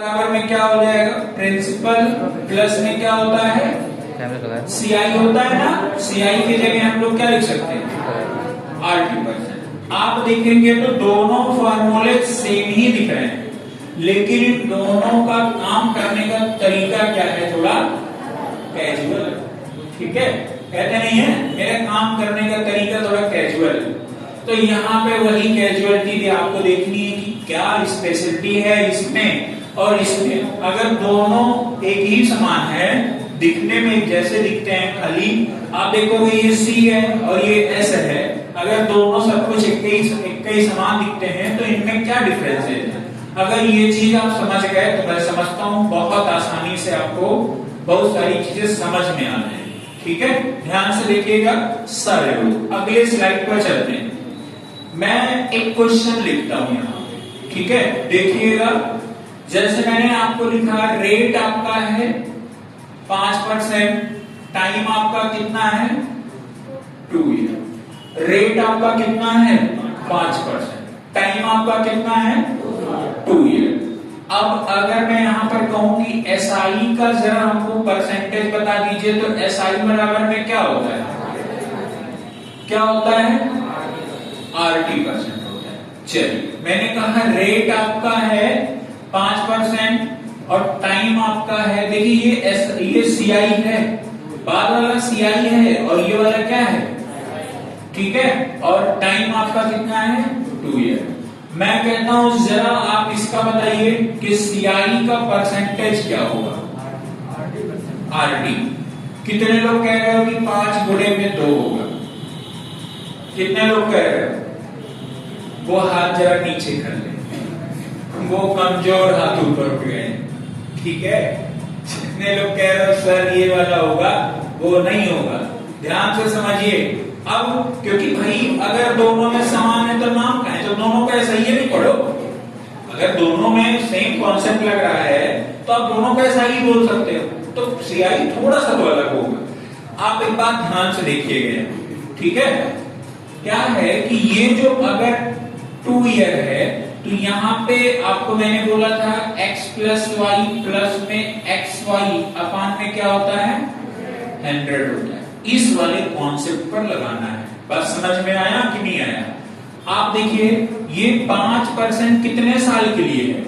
बराबर में क्या हो जाएगा, प्रिंसिपल प्लस में क्या होता है, सीआई होता है ना। सीआई की जगह हम लोग क्या लिख सकते हैं, RT%। आप देखेंगे तो दोनों फॉर्मूले सेम ही दिख रहे हैं, लेकिन इन दोनों का काम करने का तरीका क्या है, थोड़ा कैजुअल। ठीक है, कहते नहीं है मेरा काम करने का तरीका थोड़ा कैजुअल। तो यहाँ पे वही कैजुअलिटी भी आपको देखनी है कि क्या स्पेशलिटी है इसमें और इसमें। अगर दोनों एक ही समान है, दिखने में जैसे दिखते हैं, खाली आप देखोगे ये C है और ये S है, अगर दोनों सब कुछ एक ही समान दिखते हैं तो इनमें क्या डिफरेंस है। अगर ये चीज आप समझ गए तो मैं समझता हूँ बहुत आसानी से आपको बहुत सारी चीजें समझ में आ जाएंगी। ठीक है, ध्यान से देखिएगा सारे लोग। अगले स्लाइड पर चलते हैं। मैं एक क्वेश्चन लिखता हूं यहाँ, ठीक है, देखिएगा। जैसे मैंने आपको लिखा, रेट आपका है 5%, टाइम आपका कितना है 2 ईयर। रेट आपका कितना है 5%, टाइम आपका कितना है 2 ईयर। अब अगर मैं यहां पर कहूं कि SI का जरा हमको परसेंटेज बता दीजिए, तो SI बराबर में क्या होता है, क्या होता है, RT% होता है। चलिए, मैंने कहा रेट आपका है 5% और टाइम आपका है, देखिए ये CI है, बाद वाला CI है और ये वाला क्या है, ठीक है, और टाइम आपका कितना है 2 ईयर। मैं कहता हूं जरा आप इसका बताइए कि CI का परसेंटेज क्या होगा, RT। कितने लोग कह रहे हो कि 5 गुणे में 2 होगा, कितने लोग कह रहे हो, वो हाथ जरा नीचे कर ले, वो कमजोर हाथ ऊपर उठ गए, ठीक है। जितने लोग कह रहे हो सर ये वाला होगा, वो नहीं होगा, ध्यान से समझिए। अब क्योंकि भाई अगर दोनों में समान है तो नाम का है, तो दोनों का ऐसा ही नहीं पढ़ो। अगर दोनों में सेम कॉन्सेप्ट लग रहा है तो आप दोनों का ऐसा ही बोल सकते हो, तो CI थोड़ा सा तो अलग होगा। आप एक बात ध्यान से देखिएगा, ठीक है। क्या है कि ये जो अगर 2 ईयर है तो यहाँ पे आपको मैंने बोला था x प्लस वाई प्लस में xy अपान में क्या होता है 100 होता है। इस वाले कॉन्सेप्ट पर लगाना है। बस समझ में आया कि नहीं आया। आप देखिए ये 5% कितने साल के लिए है,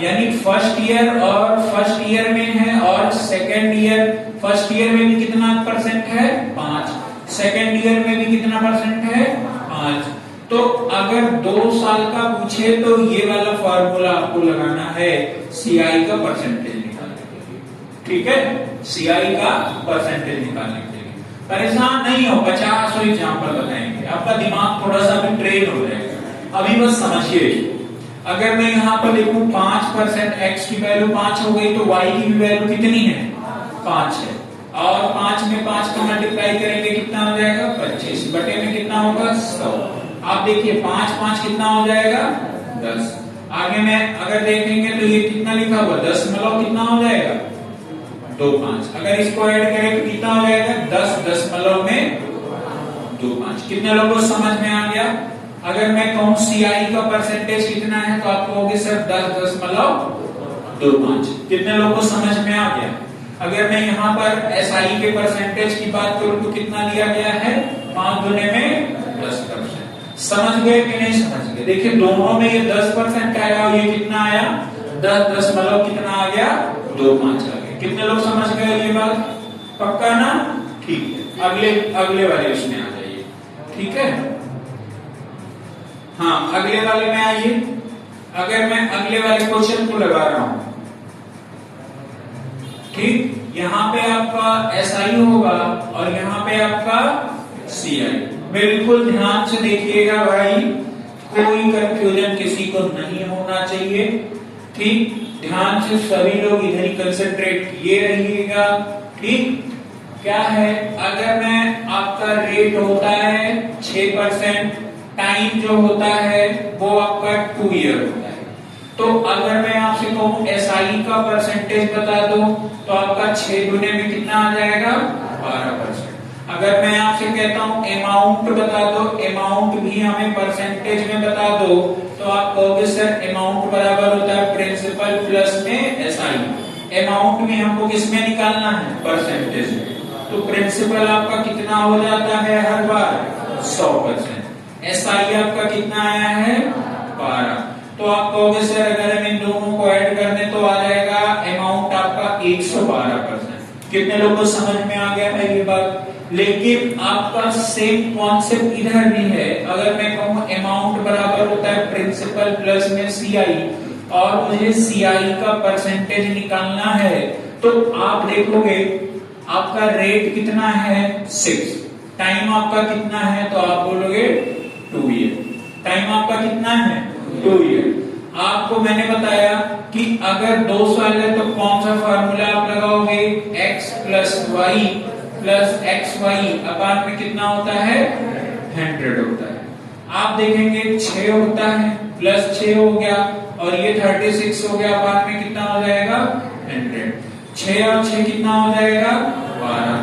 यानी फर्स्ट ईयर, और फर्स्ट ईयर में है, और सेकेंड ईयर, फर्स्ट ईयर में भी कितना परसेंट है 5, सेकेंड ईयर में भी कितना परसेंट है 5। तो अगर 2 साल का पूछे तो ये वाला फॉर्मूला आपको लगाना है CI का परसेंटेज निकालने के लिए, ठीक है, CI का परसेंटेज निकालने के लिए। परेशान नहीं हो, 50 एग्जाम्पल बताएंगे, आपका दिमाग थोड़ा सा भी ट्रेन हो जाएगा। अभी बस समझिए, अगर मैं यहाँ पर लिखूं 5% x की वैल्यू 5 हो गई तो y की भी वैल्यू कितनी है 5 है, और 5 में 5 का मल्टीप्लाई करेंगे कितना हो जाएगा 25, बटे में कितना होगा 100। आप देखिए 5 5 कितना हो जाएगा 10। आगे में अगर देखेंगे तो ये कितना लिखा हुआ 10 मतलब कितना हो जाएगा 2 5। अगर इसको ऐड करें तो कितना हो जाएगा 10 दशमलव में 2 5। कितने लोगों को समझ में आ गया। अगर मैं कहूं CI का परसेंटेज कितना है तो आप कहोगे सर 10.25। कितने लोगों को समझ में आ गया। अगर मैं यहाँ पर SI के परसेंटेज की बात करूं तो कितना दिया गया है 5 गुने में 10%। समझ गए कि नहीं समझ गए। देखिए दोनों में ये 10% आया और ये कितना आया 10 दशमलव कितना आ गया 2 5 आ गया। कितने लोग समझ गए ये बात, पक्का ना, ठीक है। अगले वाले उसमें आ जाइए, ठीक है। हाँ अगले वाले में आइए। अगर मैं अगले वाले क्वेश्चन को लगा रहा हूं, ठीक, यहाँ पे आपका SI होगा और यहाँ पे आपका CI। बिल्कुल ध्यान से देखिएगा भाई, कोई कंफ्यूजन किसी को नहीं होना चाहिए, ठीक। ध्यान से सभी लोग इधर ही कंसंट्रेट किए रहिएगा, ठीक। क्या है, अगर मैं आपका रेट होता है 6%, टाइम जो होता है वो आपका 2 ईयर होता है, तो अगर मैं आपसे कहूं SI का परसेंटेज बता दो तो आपका 6 गुने में कितना आ जाएगा 12%। अगर मैं आपसे कहता हूं अमाउंट बता दो, अमाउंट भी हमें परसेंटेज में बता दो, तो आप कहोगे सर अमाउंट बराबर होता है प्रिंसिपल प्लस में एसआई। अमाउंट में हमको किस में निकालना है? परसेंटेज में। तो प्रिंसिपल आपका कितना हो जाता है हर बार? 100%। एसआई आपका कितना आया है? 12। तो आप कहोगे सर अगर हम इन दोनों को ऐड कर दें तो आ जाएगा अमाउंट आपका 112%। कितने लोगों को समझ में आ गया है ये बात? लेकिन आपका सेम कॉन्सेप्ट इधर भी है। अगर मैं कहूं अमाउंट बराबर होता है प्रिंसिपल प्लस में सीआई और मुझे सीआई का परसेंटेज निकालना है, तो आप देखोगे आपका रेट कितना है? 6। टाइम आपका कितना है? तो आप बोलोगे 2 ईयर। टाइम आपका कितना है? 2 ईयर। आपको मैंने बताया कि अगर 2 साल है तो कौन सा फार्मूला आप लगाओगे? x plus y plus x y upon में कितना होता है? 100 होता है। आप देखेंगे 6 होता है प्लस 6 हो गया और ये 36 हो गया, अपान में कितना हो जाएगा? 100। 6 और 6 कितना हो जाएगा? 12।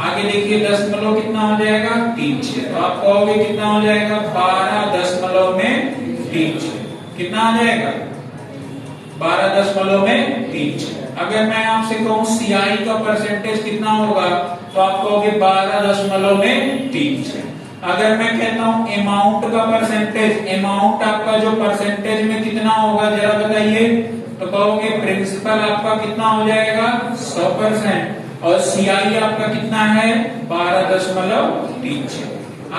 आगे देखिए 10 कितना हो जाएगा? 3 6। तो आप कहोगे कितना हो जाएगा? 12 दशमलव में 3 6। कितना आ जाएगा? 12 दशमलव में 3 6। अगर मैं आपसे कहूं सीआई का परसेंटेज कितना होगा, तो आप कहोगे 12 दशमलव में 3 6। अगर मैं कहता हूं अमाउंट का परसेंटेज, अमाउंट आपका जो परसेंटेज में कितना होगा जरा बताइए, तो कहोगे प्रिंसिपल आपका कितना हो जाएगा? 100% और सीआई आपका कितना है? 12.36।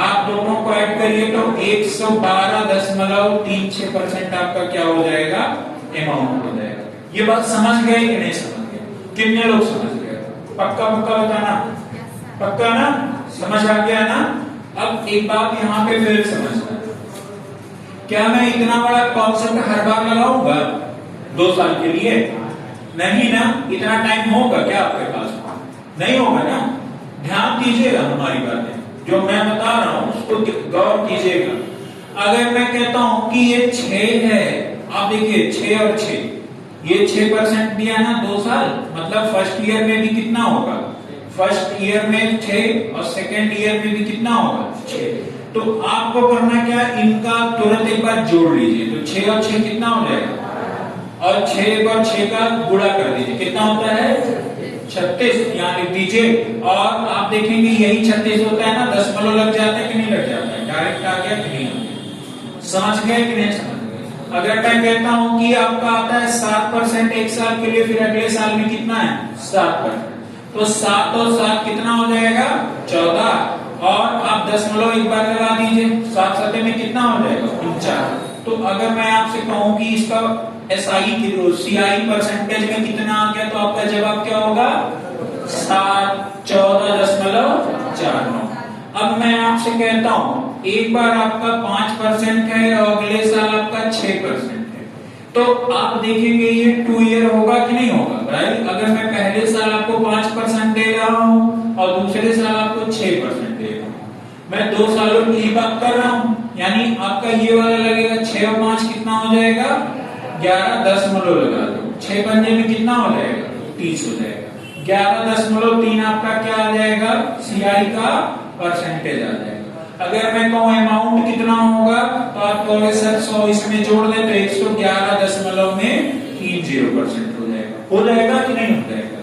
आप दोनों को ऐड करिए तो 112.36% आपका क्या हो जाएगा? अमाउंट हो जाएगा। ये बात समझ गए कि नहीं समझ गए? कितने लोग समझ गए? पक्का पक्का बताना, पक्का ना? समझ आ गया ना? अब एक बात यहाँ पे फिर समझना, क्या मैं इतना बड़ा कॉन्सेप्ट हर बार लगाऊंगा 2 साल के लिए? नहीं ना। इतना टाइम होगा क्या आपके पास? नहीं होगा ना। ध्यान दीजिएगा हमारी बातें, जो मैं बता रहा हूं उसको गौर कीजिएगा। अगर मैं कहता हूं कि ये 6 है, आप देखिए 6 और 6, ये 6% दिया ना 2 साल, मतलब फर्स्ट ईयर में भी कितना होगा? फर्स्ट ईयर में 6 और सेकेंड ईयर में भी कितना होगा? 6। तो आपको करना क्या? इनका तुरंत एक बार जोड़ लीजिए। तो 6 और 6 कितना हो जाएगा? और 6 और 6 का गुणा कर दीजिए, कितना होता है? 36। यहाँ लिख दीजिए। और आप देखेंगे यही 36 होता है ना, दशमलव लग जाता है कि नहीं लग जाता है? डायरेक्ट आ गया कि नहीं आ गया? समझ गए कि नहीं समझ गए? अगर मैं कहता हूं कि आपका आता है 7% एक साल के लिए, फिर अगले साल में कितना है? 7%। तो 7 और 7 कितना हो जाएगा? 14। और आप दशमलव एक बार लगा दीजिए, 7 7 में कितना हो जाएगा? 49। तो अगर मैं आपसे कहूं कि इसका एसआई की सीआई परसेंटेज में कितना आ गया, तो आपका जवाब क्या होगा? 14.49। अब मैं आपसे कहता हूं एक बार आपका 5% है और अगले साल आपका 6% है, तो आप देखेंगे ये 2 ईयर होगा कि नहीं होगा? राइट। अगर मैं पहले साल आपको 5% दे रहा हूं और दूसरे साल आपको 6% दे रहा हूं, मैं 2 सालों की बात कर रहा हूं, यानी आपका ये वाला लगेगा 6 और 5 कितना हो जाएगा? 11 दशमलव लगा दो, 6 पंजे में कितना हो जाएगा? 30 हो जाएगा। 11.3 आपका क्या आ जाएगा? सीआई का परसेंटेज आ जाएगा। अगर मैं कहूं अमाउंट कितना होगा, तो आप कहोगे सर 100 इसमें जोड़ दे तो 111.30% हो जाएगा। हो जाएगा कि नहीं हो जाएगा?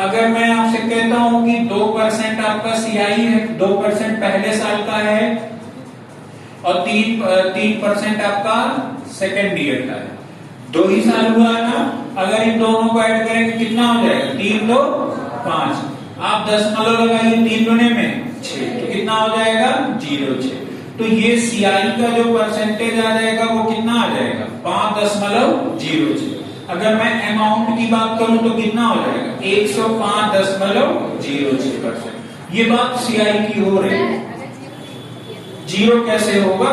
अगर मैं आपसे कहता हूं कि 2% आपका सीआई है, 2% पहले साल का है और 3% आपका सेकेंड ईयर का है, 2 ही साल हुआ है ना। अगर इन दोनों को ऐड करेंगे कितना हो जाएगा? 3 2 5। आप दशमलव लगाइए, 3 दूने में 6, तो कितना हो जाएगा? 0.6। तो ये सीआई का जो परसेंटेज आ जाएगा वो कितना आ जाएगा? 5.06। अगर मैं अमाउंट की बात करूं तो कितना हो जाएगा? 105.06%। ये बात सीआई की हो रही है। 0 कैसे होगा?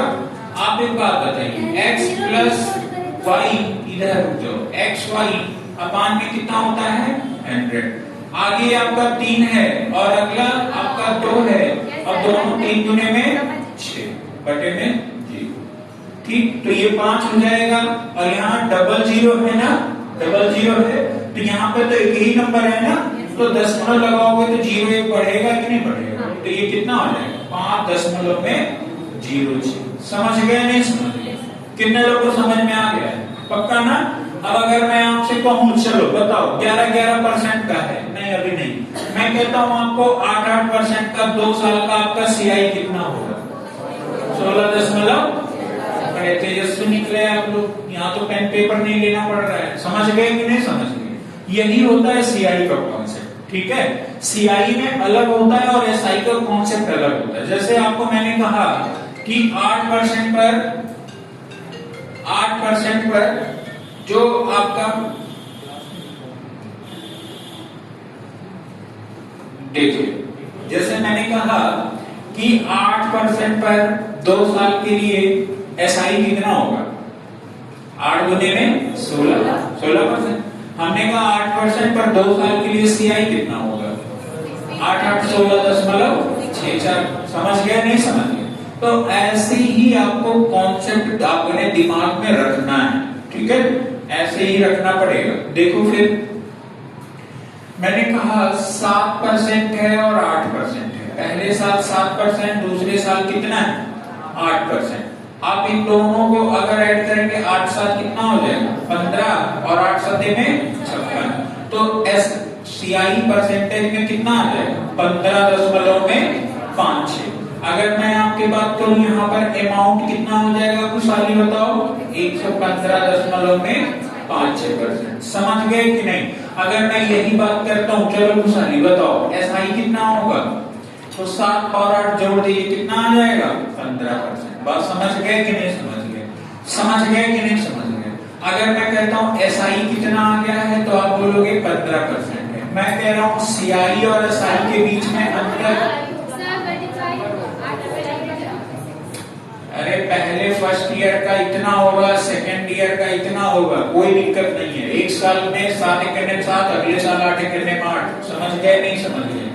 आप एक बात बताइए, x प्लस वाई, इधर जो एक्स वाई अपान में कितना होता है? 100। आगे आपका 3 है और अगला आपका 2 है और दोनों 3 गुने में 6 बटे में 0। ठीक, तो ये 5 हो जाएगा और यहाँ डबल 0 है ना, डबल 0 है, तो यहाँ पे तो एक ही नंबर है ना, तो दशमलव लगाओगे तो 0 एक बढ़ेगा कि नहीं बढ़ेगा? तो ये कितना हो जाएगा 5.06। समझ गए नहीं समझ गए? कितने लोगों को समझ में आ गया है? पक्का ना? अब अगर मैं आपसे कहूं चलो बताओ 11% का है, नहीं अभी नहीं, मैं कहता हूं आपको 8% का 2 साल का आपका सीआई कितना होगा? 16 तेजस्वी निकले आप लोग। यहाँ तो पेन पेपर नहीं लेना पड़ रहा है। समझ गए कि नहीं समझ गए? यही होता है सीआई का कॉन्सेप्ट। ठीक है, सीआई में अलग होता है और एसआई का कॉन्सेप्ट अलग होता है। जैसे आपको मैंने कहा कि 8% पर जो आपका देखिए, जैसे मैंने कहा कि 8% पर 2 साल के लिए एसआई कितना होगा? 8 गुने में 16%। हमने कहा 8% पर 2 साल के लिए सीआई कितना होगा? 8 8 16.64। समझ गया नहीं समझ गया? तो ऐसे ही आपको कॉन्सेप्ट आपने दिमाग में रखना है। ठीक है, ऐसे ही रखना पड़ेगा। देखो फिर मैंने कहा 7% है और 8% है। पहले साल 7%, दूसरे साल कितना है? 8%। आप इन दोनों को अगर ऐड करेंगे 8 7 कितना हो जाएगा? 15 और 8 7 में 56। तो एस सीआई परसेंटेज में कितना आ जाएगा? 15.56। अगर मैं आपके बात करूं यहाँ पर अमाउंट कितना हो जाएगा? कुछ साली बताओ। 115.56%। समझ गए कि नहीं? अगर मैं यही बात करता हूँ, चलो कुशाली बताओ एसआई कितना होगा? तो 7 और 8 जोड़ दिए कितना आ जाएगा? 15%। बात समझ गए कि नहीं समझ गए? समझ गए कि नहीं समझ गए? अगर मैं कहता हूँ एसआई कितना आ गया है तो आप बोलोगे 15% है। मैं कह रहा हूँ सीआई और एसआई के बीच में अंतर, अरे पहले फर्स्ट ईयर का इतना होगा, सेकेंड ईयर का इतना होगा, कोई दिक्कत नहीं है। एक साल में 7 एकड़ 7, अगले साल 8 एकड़ 8। समझ गए नहीं समझ गए?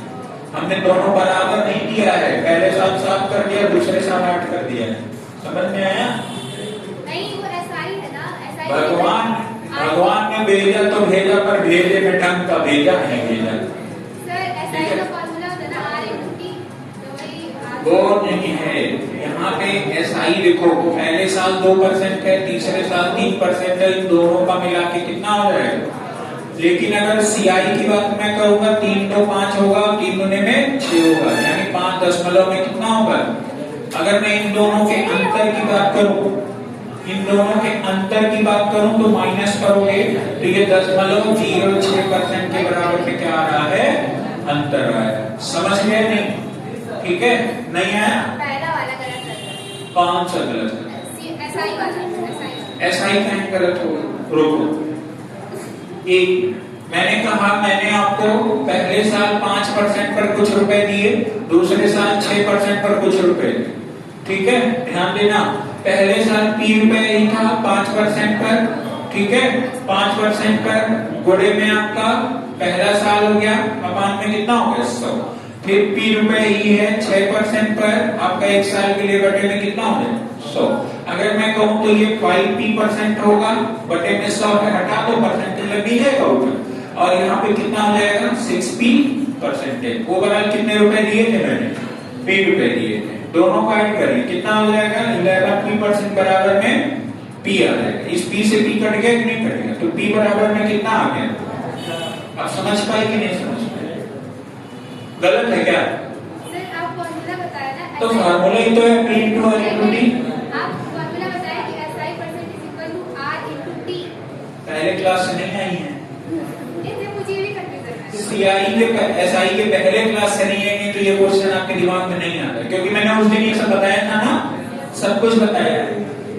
हमने दोनों बराबर नहीं दिया है। पहले साल 7 कर दिया, दूसरे साल 8 कर दिया है। समझ में आया? नहीं, वो एसआई है ना, एसआई भगवान ने भेजा तो भेजा, पर भेजे में ढंग का भेजा नहीं भेजा। सर एसआई का फार्मूला होता है ना R/T, तो वही वो नहीं है। यहाँ पे एसआई देखो, पहले साल 2% है, तीसरे साल 3% है, इन दोनों का मिला के कितना हो जाएगा? लेकिन अगर सीआई की बात मैं करूंगा 3 तो 5 होगा, 3 गुने में 6 होगा, यानी 5 दशमलव में कितना होगा? अगर मैं इन दोनों के अंतर की बात करूं, तो माइनस करोगे तो ये 0.06% के बराबर में क्या आ रहा है? अंतर आ है। समझ गए नहीं? ठीक है, नहीं है? पहला वाला गलत है। कौन सा गलत है? एसआई वाला, एसआई कहीं गलत होगा? रुको, एक मैंने कहा, मैंने आपको पहले साल 5% पर कुछ रुपए दिए, दूसरे साल 6% पर कुछ रुपए दिए। ठीक है, ध्यान देना। पहले साल 3 रुपए ही था 5% पर। ठीक है, 5% पर गुणे में आपका पहला साल हो गया, अपान में कितना हो गया? 100। फिर पी रुपए ही है 6% पर आपका एक साल के लिए, बटे में कितना हो गया? 100। अगर मैं कहूं तो ये 5p% होगा, बटे में 100 है, हटा दो, परसेंटेज लग नहीं जाएगा ऊपर, और यहाँ पे कितना हो जाएगा? 6p%। ओवरऑल कितने रुपए दिए थे मैंने? p रुपए दिए थे। दोनों का ऐड करिए, कितना हो जाएगा? 11p% बराबर में p आ जाएगा। इस p से p कट गया कि नहीं कटेगा? तो p बराबर में कितना आ गया? अब समझ पाए कि नहीं समझ पाए? गलत है क्या? सर आप फॉर्मूला बताया ना, तो फॉर्मूला ही तो है p into r into t। आप फॉर्मूला बताया कि SI % R/T। पहले क्लास से नहीं आई है? इससे मुझे भी कंफ्यूजन है। सीआई के एसआई के पहले क्लास से नहीं आएंगे तो ये क्वेश्चन आपके दिमाग में नहीं आता, क्योंकि मैंने उस दिन ये सब बताया था ना, सब कुछ बताया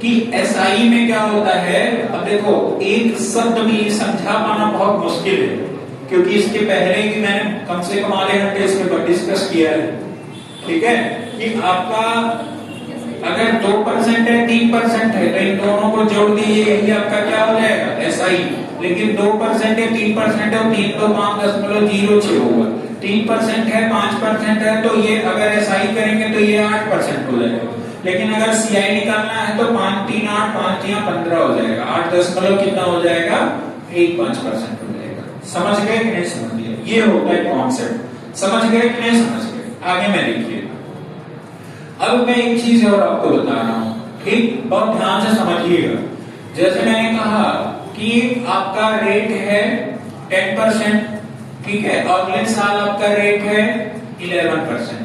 कि एसआई में क्या होता है। अब देखो, एक शब्द में समझा पाना बहुत मुश्किल है, क्योंकि इसके पहले कि मैंने कम से कम आधे घंटे इसके पर डिस्कस किया है। ठीक है, कि आपका अगर 2% है 3% है तो इन दोनों को जोड़ दीजिए, यही आपका क्या हो जाएगा? एसआई। लेकिन 2% है 3% है, 3 तो 5.06 होगा। 3% है 5% है, तो ये अगर एसआई करेंगे तो ये 8% हो जाएगा। लेकिन अगर सीआई निकालना है तो 5 3 8 5 3 15 हो जाएगा। 8 दशमलव कितना हो जाएगा? 15% हो जाएगा। समझ गए कि नहीं समझ गए? ये होता है कॉन्सेप्ट। समझ गए कि नहीं समझ गए? आगे में देखिए, अब मैं एक चीज और आपको बता रहा हूं, ठीक, बहुत ध्यान से समझिएगा। जैसे मैंने कहा कि आपका रेट है 10%, ठीक है, और अगले साल आपका रेट है 11%,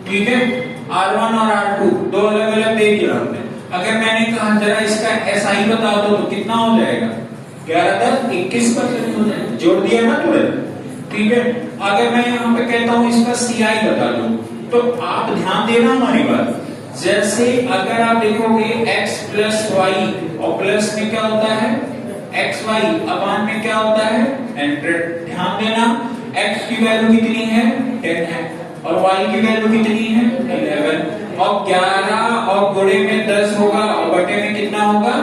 ठीक है। R1 और R2 दो अलग अलग दे दिया हमने। अगर मैंने कहा जरा इसका SI बता दो तो कितना हो जाएगा? 11 10 21% हो जाएगा, जोड़ दिया ना तुरंत, ठीक है। अगर मैं यहाँ पे कहता हूँ इसका CI बता दो, तो आप ध्यान देना हमारी बात। जैसे अगर आप देखोगे x प्लस वाई, और प्लस में क्या होता है एक्स वाई, अपान में क्या होता है 100। ध्यान देना, x की वैल्यू कितनी है 10 है, और y की वैल्यू कितनी है 11, और 11 और गुणे में 10 होगा, और बटे में कितना होगा,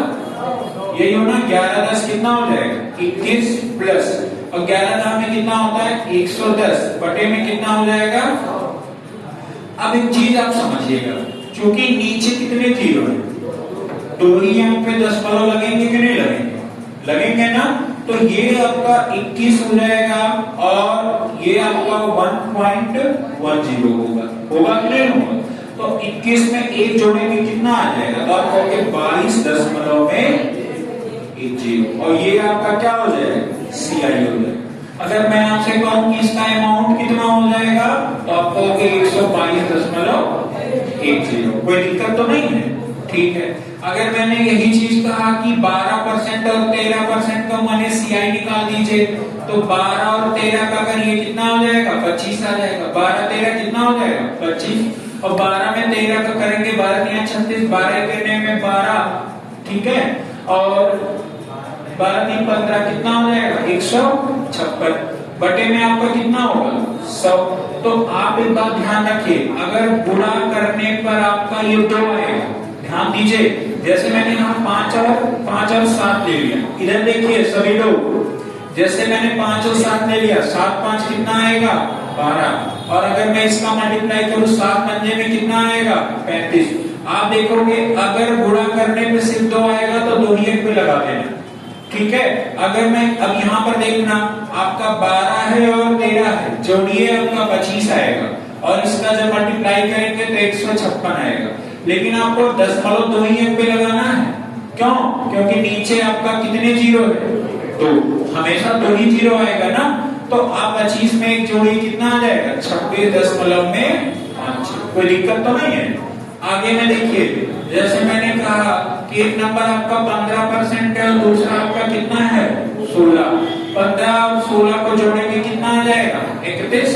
यही हो ना, 11 10 कितना हो जाएगा 21 प्लस, और 11 10 में कितना होता है 110, बटे में कितना हो जाएगा। अब एक चीज आप समझिएगा, क्योंकि नीचे कितने जीरो है, तो ही यहाँ पे 10 लगेंगे कि नहीं लगेंगे, लगेंगे ना। तो ये आपका 21 हो जाएगा, और ये आपका 1.10 होगा कि नहीं होगा। तो 21 में एक जोड़ेंगे कितना आ जाएगा, तो आप कहोगे 22.10, और ये आपका क्या हो जाएगा CI हो जाएगा। अगर मैं आपसे कहूं कि इसका अमाउंट कितना हो जाएगा, तो आप कहोगे 122.10, कोई दिक्कत तो नहीं है, ठीक है। अगर मैंने यही चीज कहा कि 12% और 13% का माने CI निकाल दीजिए, तो 12 और 13 का अगर ये कितना हो जाएगा 25 आ जाएगा, 12 13 कितना हो जाएगा 25, और 12 में 13 का करेंगे 12 3 36, 12 करने में 12, ठीक है, और 12 3 15 कितना हो जाएगा 156, बटे में आपका कितना होगा 100। तो आप एक बात ध्यान रखिए, अगर गुणा करने पर आपका ये 2 आएगा, ध्यान दीजिए। जैसे मैंने यहाँ 5 और 7 ले लिया, इधर देखिए सभी लोग, जैसे मैंने 5 और 7 ले लिया, 7 5 कितना आएगा 12, और अगर मैं इसका मल्टीप्लाई करूँ 7 पंजे में कितना आएगा 35। आप देखोगे अगर गुणा करने पे सिर्फ 2 आएगा तो 2 ही पे लगा देना, ठीक है। अगर मैं अब यहाँ पर देखना, आपका 12 है और 13 है, जोड़िए आपका 25 आएगा, और इसका जब मल्टीप्लाई करेंगे तो 156 आएगा। लेकिन आपको 10.2 ही पे लगाना है, क्यों? क्योंकि नीचे आपका कितने जीरो है, तो हमेशा 2 ही जीरो आएगा ना। तो आप 25 में एक जोड़ी कितना आ जाएगा 26.5, कोई दिक्कत तो नहीं है। आगे में देखिए, जैसे मैंने कहा कि एक नंबर आपका 15% है और दूसरा आपका कितना है 16, 15 और 16 को जोड़ेंगे कितना आ जाएगा 31,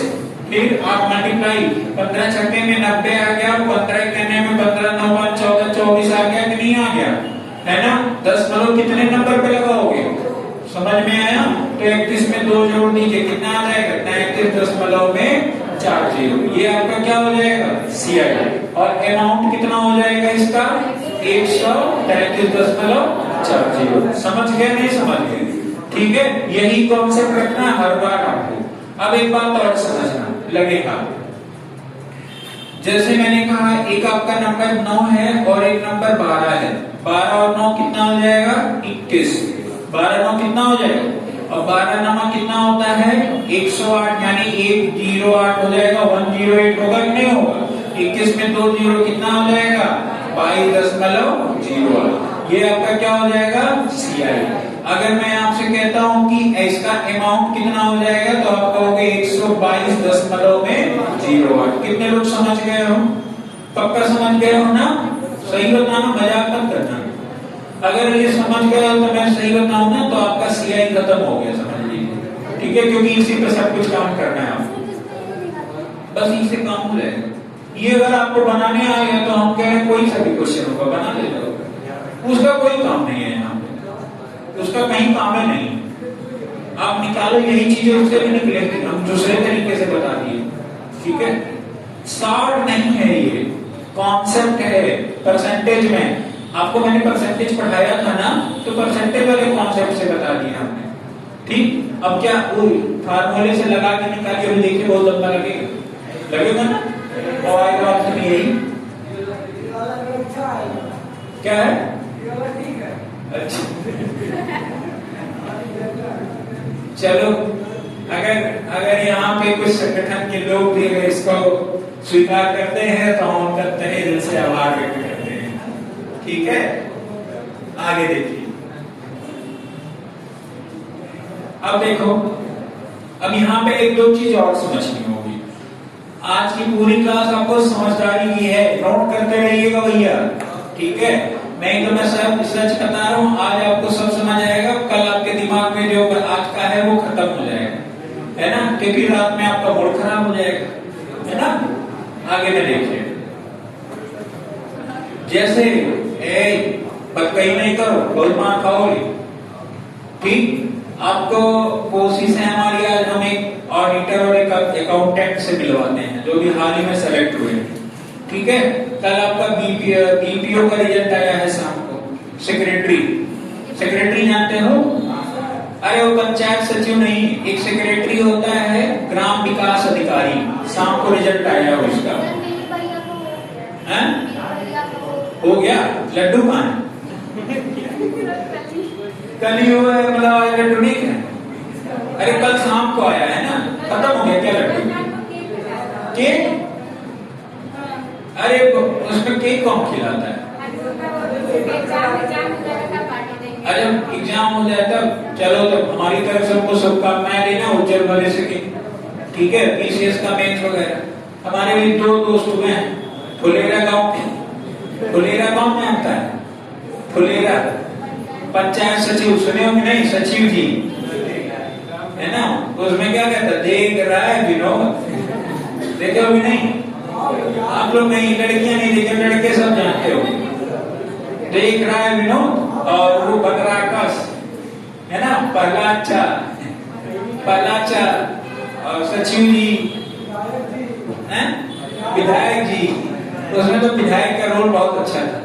फिर आप मल्टीप्लाई 15 छक्के में 90 आ गया, 15 कहने में 15 9 14 24 आ गया कि नहीं आ गया, है ना। 10 कितने नंबर पे लगाओगे, समझ में आया। तो 31 में 2 जोड़ दीजिए, कितना आ जाएगा 31.40, ये आपका क्या हो जाएगा CI, और अमाउंट कितना हो जाएगा इसका 133.40। समझ गए नहीं समझ गए, ठीक है। यही कॉन्सेप्ट रखना हर बार आपको। अब एक बात और समझना लगेगा, जैसे मैंने कहा एक आपका नंबर 9 है और एक नंबर 12 है, 12 और 9 कितना हो जाएगा 21, 12 9 कितना हो जाएगा, और 12 9 कितना होता है 108, यानी 108 हो जाएगा, 108 होगा कि नहीं होगा। 21 में 2 जीरो कितना हो जाएगा 22.08, ये आपका क्या हो जाएगा CI। अगर मैं आपसे कहता हूं कि इसका अमाउंट कितना हो जाएगा, तो आप कहोगे 122.08। कितने लोग समझ गए हो, पक्का समझ गए हो ना, सही बताना, मजाक मत करना। अगर ये समझ गए हो तो मैं सही बताऊं ना, तो आपका CI खत्म हो गया, समझ लीजिए, ठीक है, क्योंकि इसी पे सब कुछ काम करना है आपको, बस इसी काम हो जाएगा। ये अगर आपको बनाने आ गया तो हम कह रहे हैं कोई सा भी क्वेश्चन होगा बना ले जाओ, उसका कोई काम नहीं है यहाँ पे, उसका कहीं काम है नहीं, आप निकालो यही चीजें उससे भी निकलेंगे, हम दूसरे तरीके से बता दिए, ठीक है। शॉर्ट नहीं है, ये कॉन्सेप्ट है। परसेंटेज में आपको मैंने परसेंटेज पढ़ाया था ना, तो परसेंटेज वाले कॉन्सेप्ट से बता दिया हमने, ठीक। अब क्या फार्मूले से लगा के निकालिए, अभी देखिए बहुत लंबा लगेगा ना, और आएगा आपसे यही क्या है, अच्छा चलो अगर यहाँ पे कुछ संगठन के लोग भी अगर इसको स्वीकार करते हैं तो हम उनका तहे दिल से आभार व्यक्त करते हैं। ठीक है, आगे देखिए। अब देखो, अब यहाँ पे एक दो चीज और समझनी होगी। आज की पूरी क्लास आपको समझदारी की है, नोट करते रहिएगा भैया। ठीक है, नहीं तो मैं सब सच बता रहा हूँ, आज आपको सब समझ आएगा, कल आपके दिमाग में जो आज का है वो खत्म हो जाएगा, है ना, क्योंकि रात में आपका मूड खराब हो जाएगा, है ना। आगे में देखिए, जैसे बदकही नहीं करो, गोल मार खाओगे। ठीक, आपको कोशिश है हमारी, आज हम एक ऑडिटर और एक अकाउंटेंट से मिलवाते हैं जो भी हाल ही में सेलेक्ट हुए। ठीक है, कल आपका बीपीओ का रिजल्ट आया है शाम को। सेक्रेटरी जानते हो? अरे वो पंचायत सचिव नहीं, एक सेक्रेटरी होता है ग्राम विकास अधिकारी। शाम को रिजल्ट आया उसका। हो गया? लड्डू कहाँ है? कल ही हुआ है, मतलब लड्डू नहीं है। अरे कल शाम को आया है ना, खत्म हो गया क्या लड्डू? केक? अरे उसमें केक कौन खिलाता है? अरे एग्जाम हो जाता, चलो तो हमारी तरफ से उनको शुभकामनाएं देना उज्जवल भविष्य की। ठीक है, पीसीएस का मेंस वगैरह। हमारे भी दो दोस्त हुए हैं फुलेरा गांव के। फुलेरा गांव में आता है, फुलेरा पंचायत सचिव सुने होंगे, नहीं सचिव जी, है ना। उसमें क्या कहता है, देख रहा है विनोद, देखो भी नहीं आप लोग, नहीं लड़कियां नहीं, लेकिन लड़के सब जानते हो। देख रहा है विनोद और वो बन रहा कस, है ना, पहला अच्छा और सचिव जी, हैं, विधायक जी। उसमें तो विधायक का रोल बहुत अच्छा था।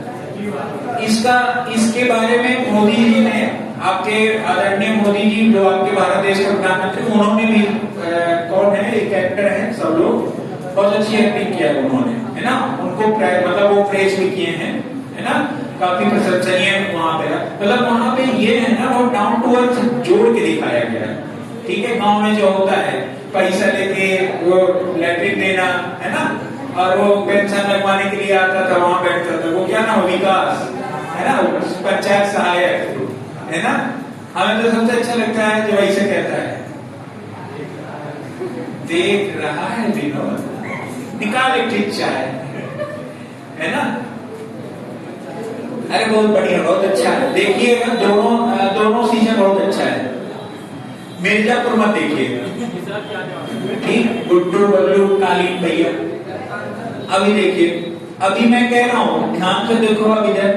इसके बारे में मोदी जी ने, आपके आदरणीय मोदी जी जो आपके भारत देश के प्रधानमंत्री, उन्होंने भी कौन है, एक एक्टर है, सब लोग बहुत अच्छी एक्टिंग किया है उन्होंने, है ना। उनको मतलब वो प्रेज भी किए हैं, है ना, काफी प्रशंसनीय वहां पे। मतलब वहां पे ये है ना, वो डाउन टू अर्थ जोड़ के दिखाया गया है। ठीक है, गांव में जो होता है पैसा लेके वो लैट्रिन देना, है ना, और वो पेंशन लगवाने के लिए आता था, वहां बैठता था, वो क्या ना, विकास, है ना, पंचायत सहायक, है ना। हमें तो सबसे अच्छा लगता है जो ऐसे कहता है, देख रहा है विनोद, निकाल एक ठीक चाय, है ना। अरे बहुत बढ़िया, बहुत अच्छा है। देखिएगा दोनों सीजन बहुत अच्छा है। मिर्जापुर मत देखिएगा, ठीक, गुड्डू बल्लू कालीन भैया। अभी देखिए, अभी मैं कह रहा हूं, ध्यान से देखो, अब इधर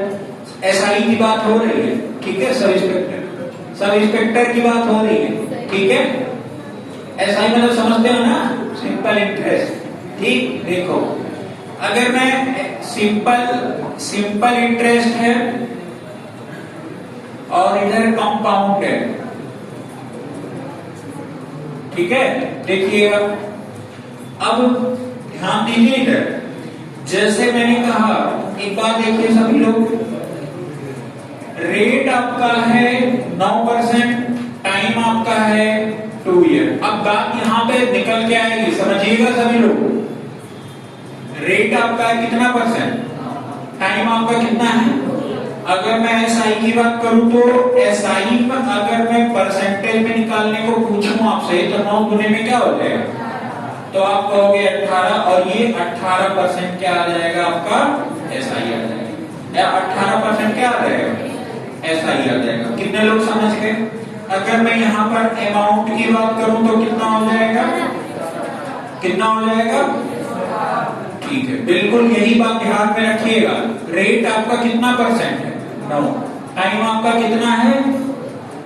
एसआई की बात हो रही है। ठीक है, सब इंस्पेक्टर की बात हो रही है। ठीक है, एसआई मतलब समझते हो ना, सिंपल इंटरेस्ट। ठीक, देखो, अगर मैं सिंपल इंटरेस्ट है और इधर कंपाउंड है, ठीक है, देखिएगा। अब ध्यान दीजिए इधर, जैसे मैंने कहा, एक बात देखिए सभी लोग, रेट आपका है 9%, टाइम आपका है 2 ईयर। अब बात यहाँ पे निकल के आएगी, समझिएगा सभी लोग। रेट आपका है कितना %, टाइम आपका कितना है। अगर मैं एसआई की बात करूं तो एसआई पर अगर मैं परसेंटेज में निकालने को पूछूं आपसे, तो 9 गुने में क्या हो जाएगा, तो आप कहोगे 18, और ये 18% क्या आ जाएगा आपका, एसआई आ जाएगा। 18% क्या आ जाएगा, एसआई आ जाएगा। कितने लोग समझ गए? अगर मैं यहाँ पर अमाउंट की बात करूं तो कितना हो जाएगा, कितना हो जाएगा? ठीक है, बिल्कुल यही बात ध्यान में रखिएगा। रेट आपका कितना % है, 9। टाइम आपका कितना है?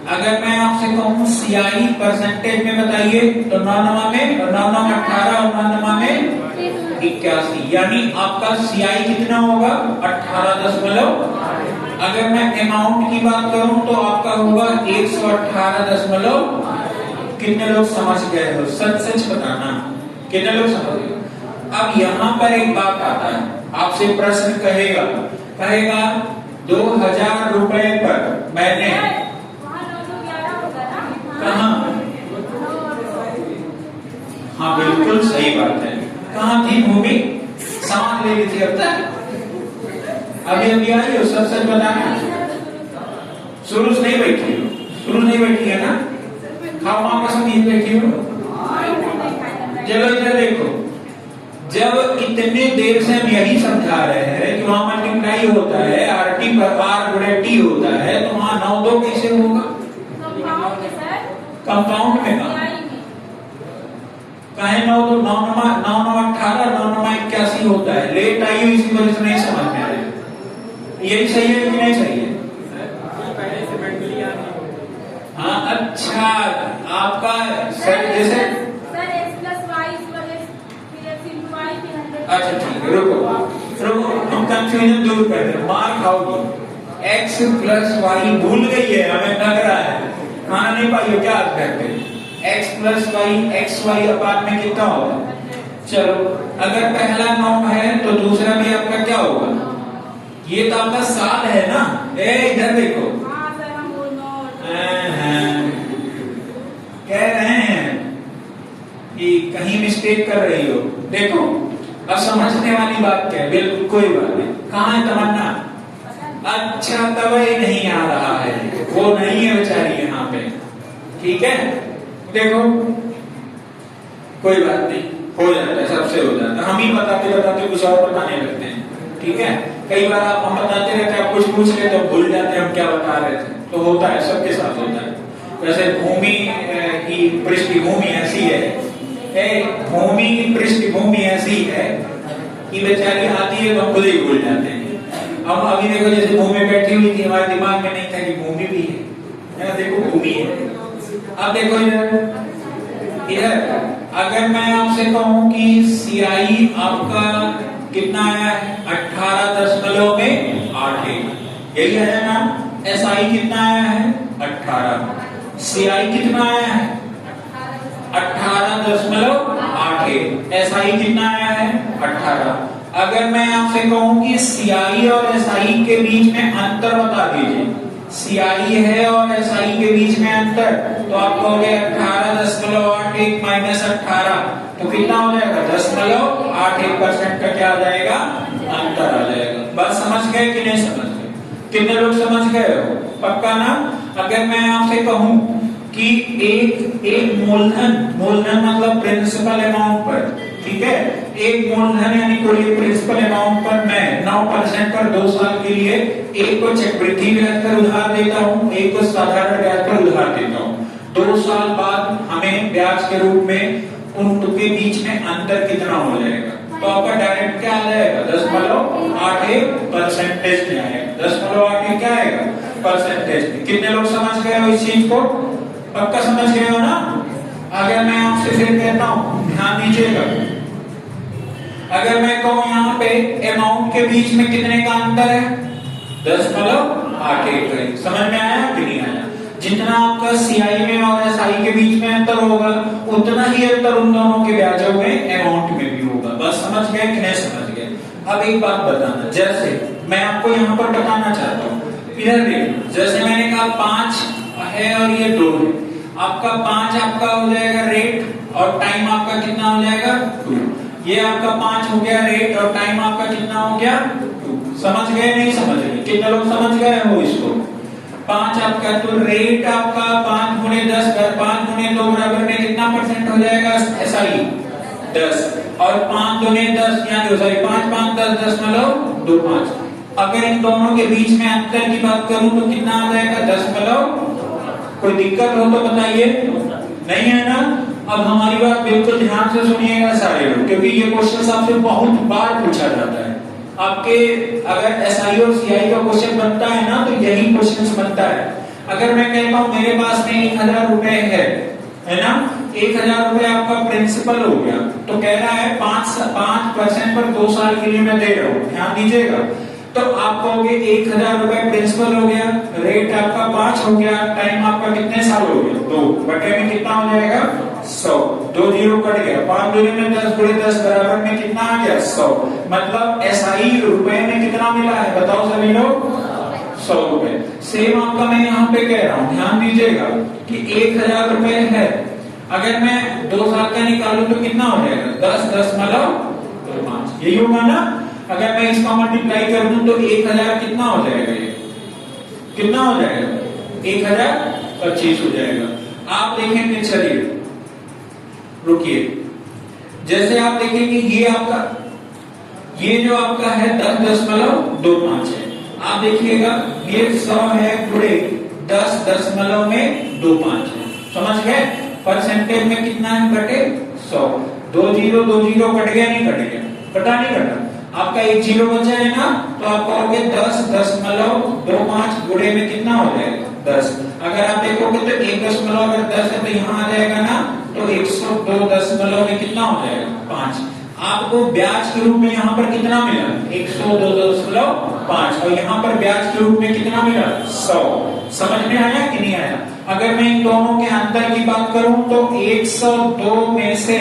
अगर मैं आपसे कहूं सीआई परसेंटेज में बताइए, तो 9 में 18 और 9 में 81, यानी आपका सीआई कितना होगा, 18. अगर मैं अमाउंट की बात करूं तो आपका होगा 118. कितने लोग समझ गए हो? सच बताना, कितने लोग समझ गए? अब यहाँ पर एक बात आता है, आपसे प्रश्न कहेगा 2000 रुपए पर मैंने कहा कहाँ थी भूमि? सामान ले ली थी अब तक? अभी अभी आई हो, सच सच बताना। शुरू से नहीं बैठी हो? शुरू नहीं बैठी है ना? खाओ माँ कसम नहीं बैठी हो? चलो इधर देखो, जब इतने देर से हम यही समझा रहे हैं कि वहां मल्टीप्लाई होता है, आरटी पर आर गुणे टी होता है, तो वहां 9 2 कैसे होगा? कंपाउंड में कहे 9 2 9 9 18 9 9 81 होता है। लेट आई हो इसी वजह से नहीं समझ में आया। यही सही है कि नहीं सही है? हाँ अच्छा, आपका सर जैसे अच्छा ठीक है, रुको हम कंफ्यूजन दूर कर रहे हैं। मार खाओगी। x प्लस वाई भूल गई है, हमें लग रहा है खाना नहीं पाई हो क्या? आज करते x plus y x y apart में कितना होगा? चलो अगर पहला 9 है तो दूसरा भी आपका क्या होगा? ये तो आपका 7 है ना? इधर देखो, कह रहे हैं कि कहीं मिस्टेक कर रही हो। देखो अब समझने वाली बात क्या है? बिल्कुल कोई बात नहीं। कहाँ है तमन्ना? अच्छा तवई नहीं आ रहा है, वो नहीं है बेचारी यहाँ पे। ठीक है देखो कोई बात नहीं, हो जाता है, सबसे हो जाता है। हम ही बताते बताते कुछ और बताने लगते हैं। ठीक है, कई बार आप हम बताते रहते हैं, आप कुछ पूछ लेते हो, भूल जाते हैं हम क्या बता रहे थे। तो होता है, सबके साथ होता है। वैसे भूमि की पृष्ठभूमि ऐसी है, भूमि की पृष्ठभूमि ऐसी है कि बेचारी आती है तो हम खुद ही भूल जाते हैं। अब अभी देखो जैसे भूमि बैठी हुई थी, हमारे दिमाग में नहीं था कि भूमि भी है ना? देखो भूमि है। अब देखो इधर अगर मैं आपसे कहूं कि CI आपका कितना आया है? 18.81, यही आया ना? SI कितना आया है? 18। CI कितना आया है? 18.81। SI कितना आया है? 18। अगर मैं आपसे कहूं कि CI और SI के बीच में अंतर बता दीजिए, CI है और SI के बीच में अंतर, तो आप कहोगे 18.81 माइनस 18, तो कितना हो जाएगा? 10.81% का क्या आ जाएगा? अंतर आ जाएगा। बात समझ गए कि नहीं समझ गए? कितने लोग समझ गए हो? पक्का ना? अगर मैं आपसे कहूं कि एक मूलधन मतलब प्रिंसिपल अमाउंट पर, ठीक है, एक मूलधन यानी कोई प्रिंसिपल अमाउंट पर मैं 9% पर 2 साल के लिए एक को चक्रवृद्धि ब्याज पर उधार देता हूँ, एक को साधारण ब्याज पर उधार देता हूँ। 2 साल बाद हमें ब्याज के रूप में उनके बीच में अंतर कितना हो जाएगा? तो आपका डायरेक्ट क्या आ जाएगा? 10.8% में आएगा। 10.8 क्या आएगा? परसेंटेज। कितने लोग समझ गए हो इस चीज को? पक्का समझ गए हो ना? अगर मैं आपसे फिर कहता हूं, ध्यान दीजिएगा, अगर मैं कहूं यहाँ पे अमाउंट के बीच में कितने का अंतर है? 10.81। समझ में आया कि नहीं आया? जितना आपका CI में और SI के बीच में अंतर होगा, उतना ही अंतर उन दोनों के ब्याजों में अमाउंट में भी होगा। बस समझ गए कि नहीं समझ गए? अब एक बात बताना, जैसे मैं आपको यहाँ पर बताना चाहता हूँ, इधर देखिए, जैसे मैंने कहा 5 है और ये 2 है। आपका 5 आपका हो जाएगा रेट और टाइम आपका कितना हो जाएगा? 2। ये आपका 5 हो गया रेट और टाइम आपका कितना हो गया? 2। समझ गए नहीं समझ गए? कितने लोग समझ गए हो इसको? 5 आपका, तो रेट आपका 5 गुणे 10, 5 गुणे 2 बराबर में कितना परसेंट हो जाएगा? SI 10 और 5 गुणे 10 यानी 5 5 10 10.25। अगर इन दोनों के बीच में अंतर की बात करूं तो कितना आ जाएगा? 10। कोई दिक्कत हो तो बताइए, नहीं है ना? अब हमारी बात बिल्कुल ध्यान से सुनिएगा सारे लोग, क्योंकि ये क्वेश्चन आपसे बहुत बार पूछा जाता है। आपके अगर SI और CI का क्वेश्चन बनता है ना, तो यही क्वेश्चन बनता है। अगर मैं कहता हूं मेरे पास में 1000 रुपए है ना, 1000 रुपए आपका प्रिंसिपल हो गया, तो कह रहा है 5% पर 2 साल के लिए मैं दे रहा हूं। ध्यान दीजिएगा, तो आप कहोगे 1000 रुपए प्रिंसिपल हो गया, रेट आपका 5 हो गया, टाइम आपका कितने साल हो गया? 2 बटे में कितना हो जाएगा? 100। 2 जीरो कट गया, 5 दूनी में 10 गुणे 10 बराबर में कितना आ गया? 100। मतलब SI रुपए में कितना मिला है? बताओ सभी लोग, 100 रुपए। सेम आपका मैं यहाँ पे कह रहा हूँ, ध्यान दीजिएगा कि 1000 रुपए है, अगर मैं 2 साल का निकालू तो कितना हो जाएगा? 10 10 यही होगा ना। अगर मैं इसका मल्टीप्लाई कर दूं तो 1000 कितना हो जाएगा, ये कितना हो जाएगा, 1025 हो जाएगा। आप देखेंगे, चलिए रुकिए, जैसे आप देखेंगे ये आपका, ये जो आपका है 10.25 है। आप देखिएगा ये 100 है गुणे 10.25 है। समझ गए? परसेंटेज में कितना है, बटे 100। 2 जीरो कट गया, नहीं कट गया, कटा नहीं कटा। आपका एक जीरो बचा है ना, तो आप कहोगे 10.25 गुणे में कितना हो जाएगा, 10। अगर आप देखोगे तो 1 अगर 10 है तो यहाँ आ जाएगा ना, तो 102 में कितना हो जाएगा, 5। आपको ब्याज के रूप में यहाँ पर कितना मिला, 102.5, और यहाँ पर ब्याज के रूप में कितना मिला, 100। समझ में आया कि नहीं आया? अगर मैं इन दोनों के अंतर की बात करूं तो 102 में से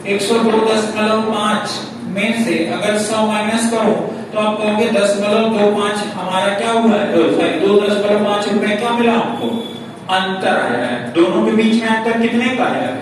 102.5 में से अगर 100 माइनस करूं तो आप कहोगे 10.25 हमारा क्या हुआ है, सॉरी 2.5 रुपए क्या मिला आपको, अंतर आया है। दोनों के बीच में अंतर कितने का आया है,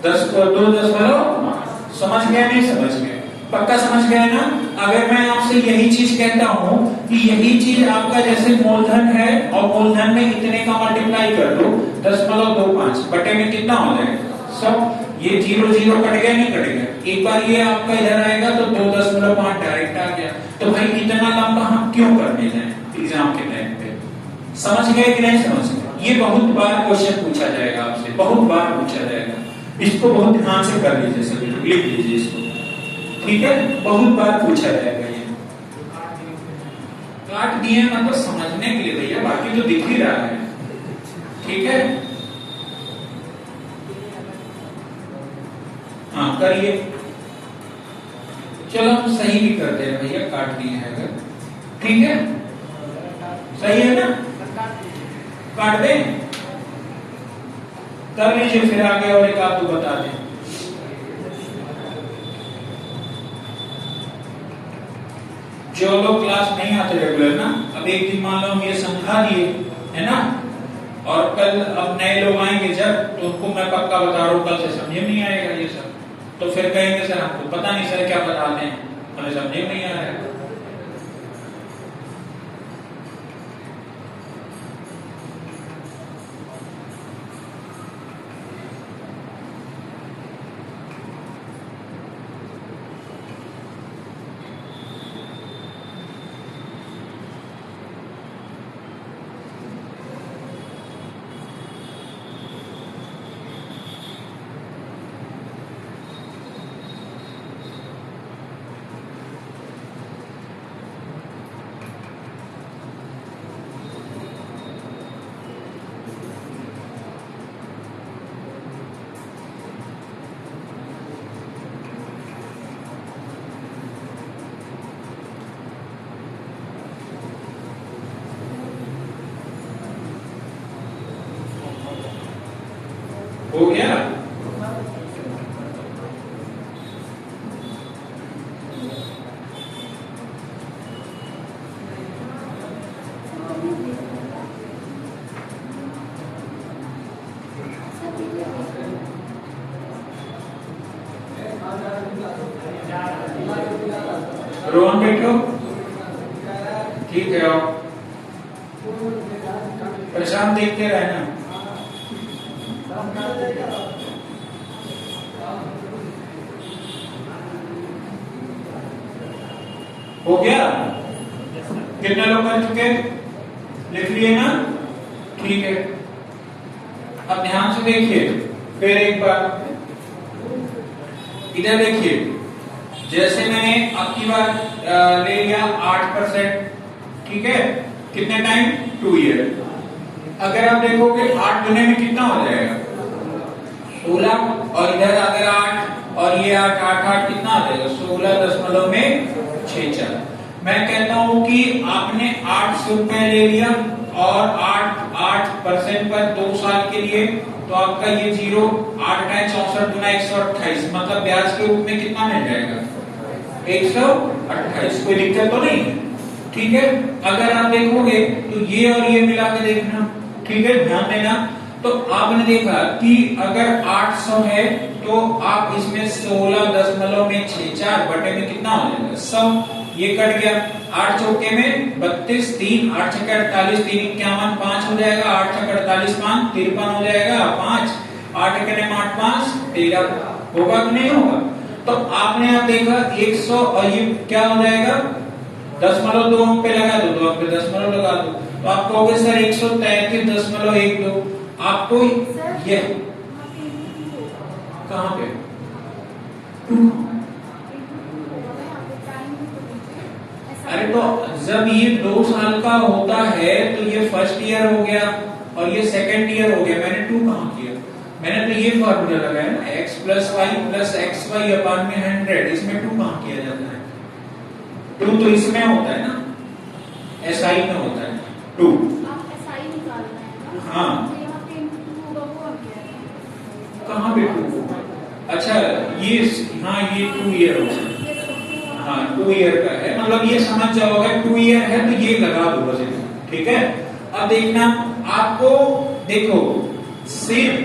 2.5। समझ गया नहीं समझ गया, पक्का समझ गया ना। अगर मैं आपसे यही चीज कहता हूं कि यही चीज आपका जैसे मूलधन है और मूलधन में इतने का मल्टीप्लाई कर दो 10.25 बटे में कितना हो जाएगा, सब ये 0 कट गया, नहीं कट गया। एक बार ये आपका इधर आएगा तो 2.5 डायरेक्ट आ गया। तो भाई इतना लंबा हम क्यों करने जाए एग्जाम के टाइम पे, समझ गए कि नहीं समझ गए? ये बहुत बार क्वेश्चन पूछा जाएगा आपसे, बहुत बार पूछा जाएगा। इसको बहुत ध्यान से कर लीजिए, सभी लिख लीजिए इसको, ठीक है? बहुत बार पूछा जाएगा ये। काट दिए मतलब समझने के लिए भैया, बाकी तो दिख ही रहा है, ठीक है? हाँ करिए, चलो हम सही भी करते हैं भैया, काट दिए हैं अगर, ठीक है? सही है ना, काट दें, कर लीजिए, फिर आगे और एक आप तो बता दें। जो लोग क्लास नहीं आते रेगुलर ना, अब एक दिन मान लो हम ये समझा दिए है ना, और कल अब नए लोग आएंगे जब, तो उनको मैं पक्का बता रहा हूँ कल से समझ में नहीं आएगा ये सब, तो फिर कहेंगे सर हमको पता नहीं सर क्या बताते हैं, हमें समझ में नहीं आ रहा है। हो गया? रोहन बैठो, ठीक है, आओ। प्रशांत देखते रहना। हो गया? कितने लोग कर चुके, लिख लिए ना, ठीक है? अब ध्यान से देखिए, फिर एक बार इधर देखिए, जैसे मैंने अब की बार ले लिया 8%, ठीक है? कितने टाइम, 2 ईयर। अगर आप देखोगे 8 गुने में कितना हो जाएगा, 16, और इधर अगर 8 और ये 8 कितना आ जाएगा, 16.64। मैं कहता हूं कि आपने 800 रुपए ले लिया और 8% पर 2 साल के लिए, तो आपका ये 0 8 64 गुना 128, मतलब ब्याज के रूप में कितना मिल जाएगा, 128। कोई दिक्कत तो नहीं, ठीक है? अगर आप देखोगे तो ये और ये मिला के देखना, ठीक है? ध्यान देना, तो आपने देखा कि अगर 800 है तो आप इसमें 16.64 बटे में कितना हो जाएगा 100, ये कट गया। 8 चौके में 32, 3 8 छक्के 48, 3 51 5 हो जाएगा, 8 छक्के 48 5 53 हो जाएगा, 5 8 एकने 8 5 13 होगा कि नहीं होगा। तो आपने आप देखा 100 और ये क्या हो जाएगा 0.2 अंक पे लगा दो, 2 अंक पे 0.0 लगा दो, तो आप कहोगे सर 133.12 आपको ये कहां पे अरे तो जब ये 2 साल का होता है तो ये फर्स्ट ईयर हो गया और ये सेकंड ईयर हो गया। मैंने 2 कहां किया, मैंने तो ये फॉर्मूला लगाया ना x + y + xy / में 100, इसमें 2 कहां किया जाता है 2 तो इसमें होता है ना, SI में होता है 2। हाँ कहां पे 2? अच्छा ये हाँ ये 2 ईयर होगा, हाँ 2 ईयर का है, मतलब ये समझ जाओगे 2 ईयर है तो ये लगा दो बस, ठीक है। अब देखना आपको, देखो सिर्फ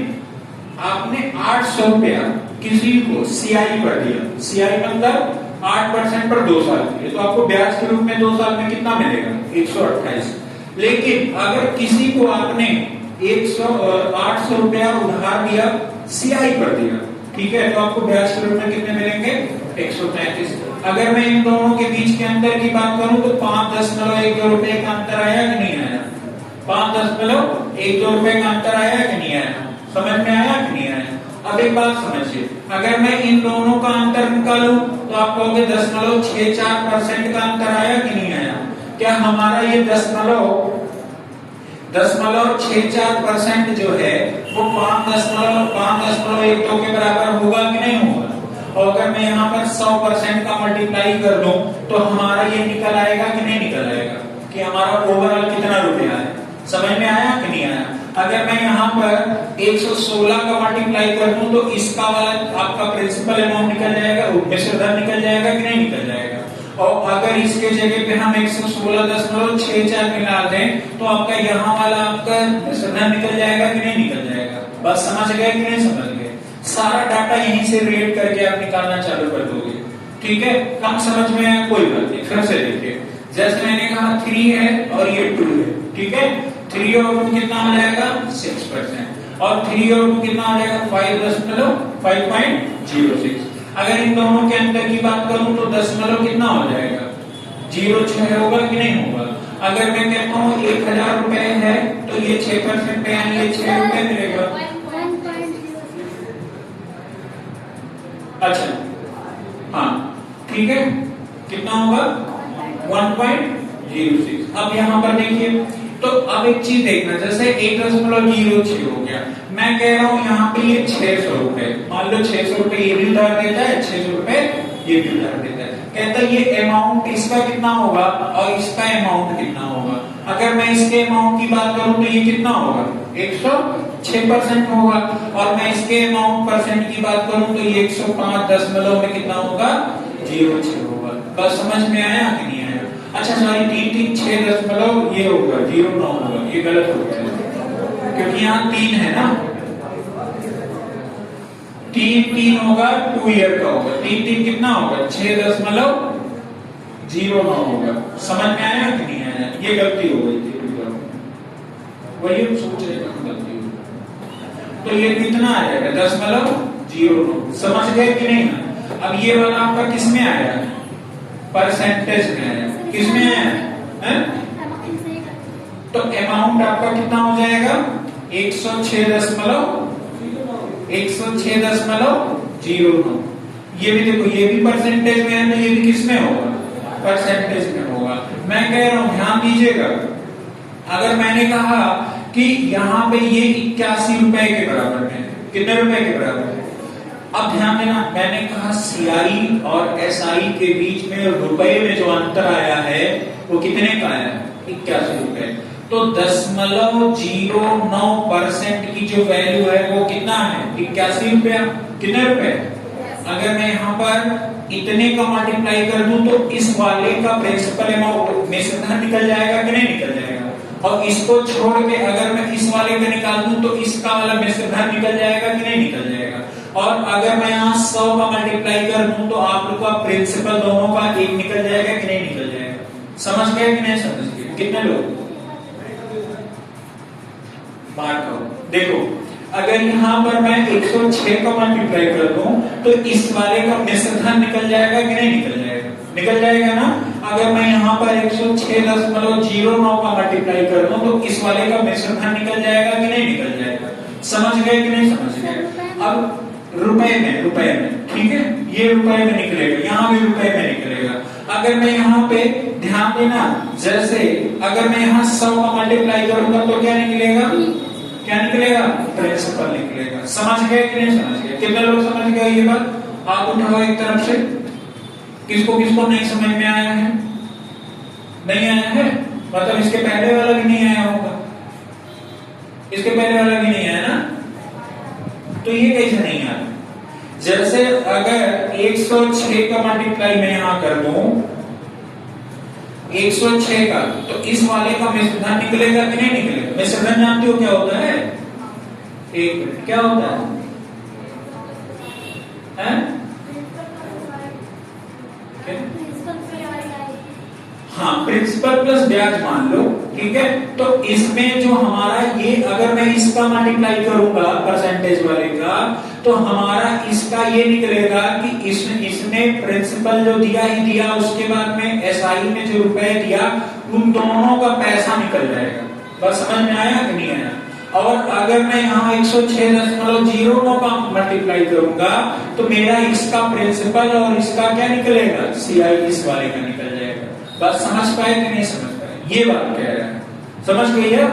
आपने 800 रुपया किसी को CI पर दिया, CI मतलब 8% पर 2 साल के लिए, तो आपको ब्याज के रूप में 2 साल में कितना मिलेगा 128। लेकिन अगर किसी को आपने 800 रुपया उधार दिया CI पर दिया, ठीक है, तो आपको ब्याज के रूप में कितने मिलेंगे 133। अगर मैं इन दोनों के बीच के अंतर की बात करूं तो 5.12 रुपए का अंतर आया कि नहीं आया, 5.12 रुपए का अंतर आया कि नहीं आया, समझ में आया कि नहीं आया। अब एक बात समझिए, अगर मैं इन दोनों का अंतर निकालूं तो आप कहोगे 0.64% का अंतर आया कि नहीं आया। क्या हमारा ये 0.64% जो है वो 5.12 के बराबर होगा कि नहीं होगा। और अगर मैं यहाँ पर 100% का मल्टीप्लाई कर दूं तो हमारा ये निकल आएगा कि नहीं निकल आएगा, कि हमारा ओवरऑल कितना रुपया है, समझ में आया कि नहीं आया। अगर मैं यहाँ पर 116 का मल्टीप्लाई कर दूं तो इसका वाला आपका प्रिंसिपल अमाउंट निकल जाएगा, उपनिषद धन निकल जाएगा कि नहीं निकल जाएगा। और अगर इसके जगह पे हम 116.64 मिला दें तो आपका यहाँ वाला आपका धन निकल जाएगा कि नहीं निकल जाएगा। बस समझ गए कि नहीं समझ गए। सारा डाटा यहीं से रिलेट करके आप निकालना चालू कर दोगे, ठीक है। कम समझ में आया कोई बात नहीं, फिर से देखिए। जैसे मैंने कहा 3 है और ये 2 है, ठीक है। 3 और 2 कितना हो जाएगा 6%, और 3 और 2 कितना हो जाएगा 5.06। अगर इन दोनों के अंतर की बात करूं तो 10 कितना हो जाएगा 0.6 होगा कि नहीं होगा। अगर मैं कहता हूँ 1000 रुपए है तो ये 6% पे यानी ये 6 रुपए मिलेगा। अच्छा हाँ ठीक है, कितना होगा 1.06। अब यहाँ पर देखिए, तो अब एक चीज देखना, जैसे 1.06 हो गया, मैं कह रहा हूँ यहाँ पे ये 600 रुपए, मान लो 600 रुपए ये भी उधार देता है, 600 रुपए ये भी उधार देता है। कहता है ये अमाउंट इसका कितना होगा और इसका अमाउंट कितना होगा। अगर मैं इसके अमाउंट की बात करूं तो ये कितना होगा 106% होगा, और मैं इसके अमाउंट परसेंट की बात करूं तो ये 105 में कितना होगा 0.6 होगा। बस समझ में आया कि नहीं आया। अच्छा सॉरी 3.6 ये होगा 0.9 होगा, ये गलत हो गया क्योंकि यहाँ 3 है ना, 3 होगा 2 ईयर का होगा, 3 कितना होगा 6.09 होगा। समझ में आया कि नहीं आया। ये गलती हो गई थी, वही हम सोच रहे थे गलती हो, तो ये कितना आ जाएगा 10.09। समझ गए कि नहीं। अब ये वाला आपका किस में आया, परसेंटेज में आया, किस में आया है? तो अमाउंट आपका कितना हो जाएगा 106.09। ये भी देखो, ये भी परसेंटेज में है ना, ये भी किस में होगा परसेंटेज में होगा। मैं कह रहा हूं ध्यान दीजिएगा, अगर मैंने कहा कि यहाँ पे ये 81 रुपए के बराबर है, कितने रुपए के बराबर है। अब ध्यान देना, मैंने कहा CI और SI के बीच में रुपए में जो अंतर आया है वो कितने का आया 81 रुपए। तो 0.09% की जो वैल्यू है वो कितना है 81 रुपया। कितने रुपए। अगर मैं यहाँ पर इतने का मल्टीप्लाई कर दूं तो इस वाले का प्रिंसिपल अमाउंट में से धन निकल जाएगा कि नहीं निकल जाएगा। और इसको छोड़ के अगर मैं इस वाले का निकाल दूं तो इसका वाला मिश्रधन निकल जाएगा कि नहीं निकल जाएगा। और अगर मैं यहाँ 100 का मल्टीप्लाई कर दूं तो आप लोग का प्रिंसिपल दोनों का एक निकल जाएगा कि नहीं निकल जाएगा। समझ गए कि नहीं समझ गए? कितने लोग बात करो। देखो अगर यहाँ पर मैं 106 का मल्टीप्लाई कर दूं तो इस वाले का मिश्रधन निकल जाएगा कि नहीं निकल जाएगा? निकल जाएगा ना। अगर मैं यहाँ पर 106.09 का मल्टीप्लाई कर दूं तो इस वाले का मिश्रधन निकल जाएगा कि नहीं निकल जाएगा। समझ गए कि नहीं समझ गए? अब रुपए में ठीक है, ये रुपए में निकलेगा, यहाँ भी रुपए में निकलेगा। अगर मैं यहाँ पे ध्यान देना, जैसे अगर मैं यहाँ 100 का मल्टीप्लाई करूंगा तो क्या निकलेगा? क्या निकलेगा? प्रिंसिपल निकलेगा। समझ गए कि नहीं समझ गए? कितने लोग समझ गए ये बात? हाथ उठाओ एक तरफ से। किसको किसको नहीं समझ में आया है? नहीं आया है मतलब इसके पहले वाला भी नहीं आया होगा, इसके पहले वाला भी नहीं आया ना, तो ये कैसे नहीं आया? जैसे अगर 106 का मल्टीप्लाई मैं यहां कर दूं 106 का, तो इस वाले का मिश्रधन निकलेगा कि नहीं निकलेगा? मिश्रधन जानते हो क्या होता है? एक मिनट, क्या होता है? हाँ, प्रिंसिपल प्लस ब्याज मान लो, ठीक है। तो इसमें जो हमारा ये, अगर मैं इसका मल्टीप्लाई करूंगा परसेंटेज वाले का, तो हमारा इसका ये निकलेगा कि इसने प्रिंसिपल जो दिया ही दिया, उसके बाद में एसआई में जो रुपए दिया उन दोनों का पैसा निकल जाएगा। बस समझ में आया कि नहीं आया? और अगर मैं यहाँ 106.09 का मल्टीप्लाई करूंगा तो मेरा इसका प्रिंसिपल और इसका क्या निकलेगा? सीआई इस वाले का निकल जाएगा। बात समझ पाए कि नहीं समझ पाए? ये बात कह रहा है, समझ गई है?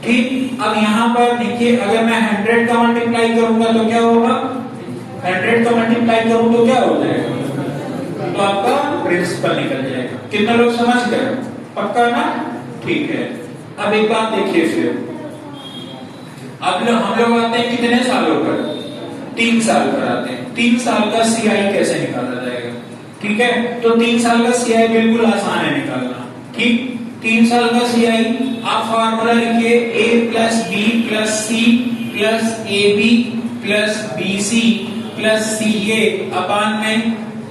ठीक। अब यहाँ पर देखिए, अगर मैं 100 का मल्टीप्लाई करूंगा तो क्या होगा? 100 का मल्टीप्लाई करूं तो क्या हो जाएगा? तो आपका प्रिंसिपल निकल जाएगा। कितने लोग समझ गए? पक्का ना? ठीक है। अब एक बात देखिए, फिर अब हम लोग आते हैं कितने सालों पर? 3 साल पर आते हैं। 3 साल का सीआई कैसे निकाला जाएगा? ठीक है, तो 3 साल का सीआई बिल्कुल आसान है निकालना। ठीक, 3 साल का सीआई आप फॉर्मूला लिखिए, a plus B plus C plus a B plus B C plus c a upon में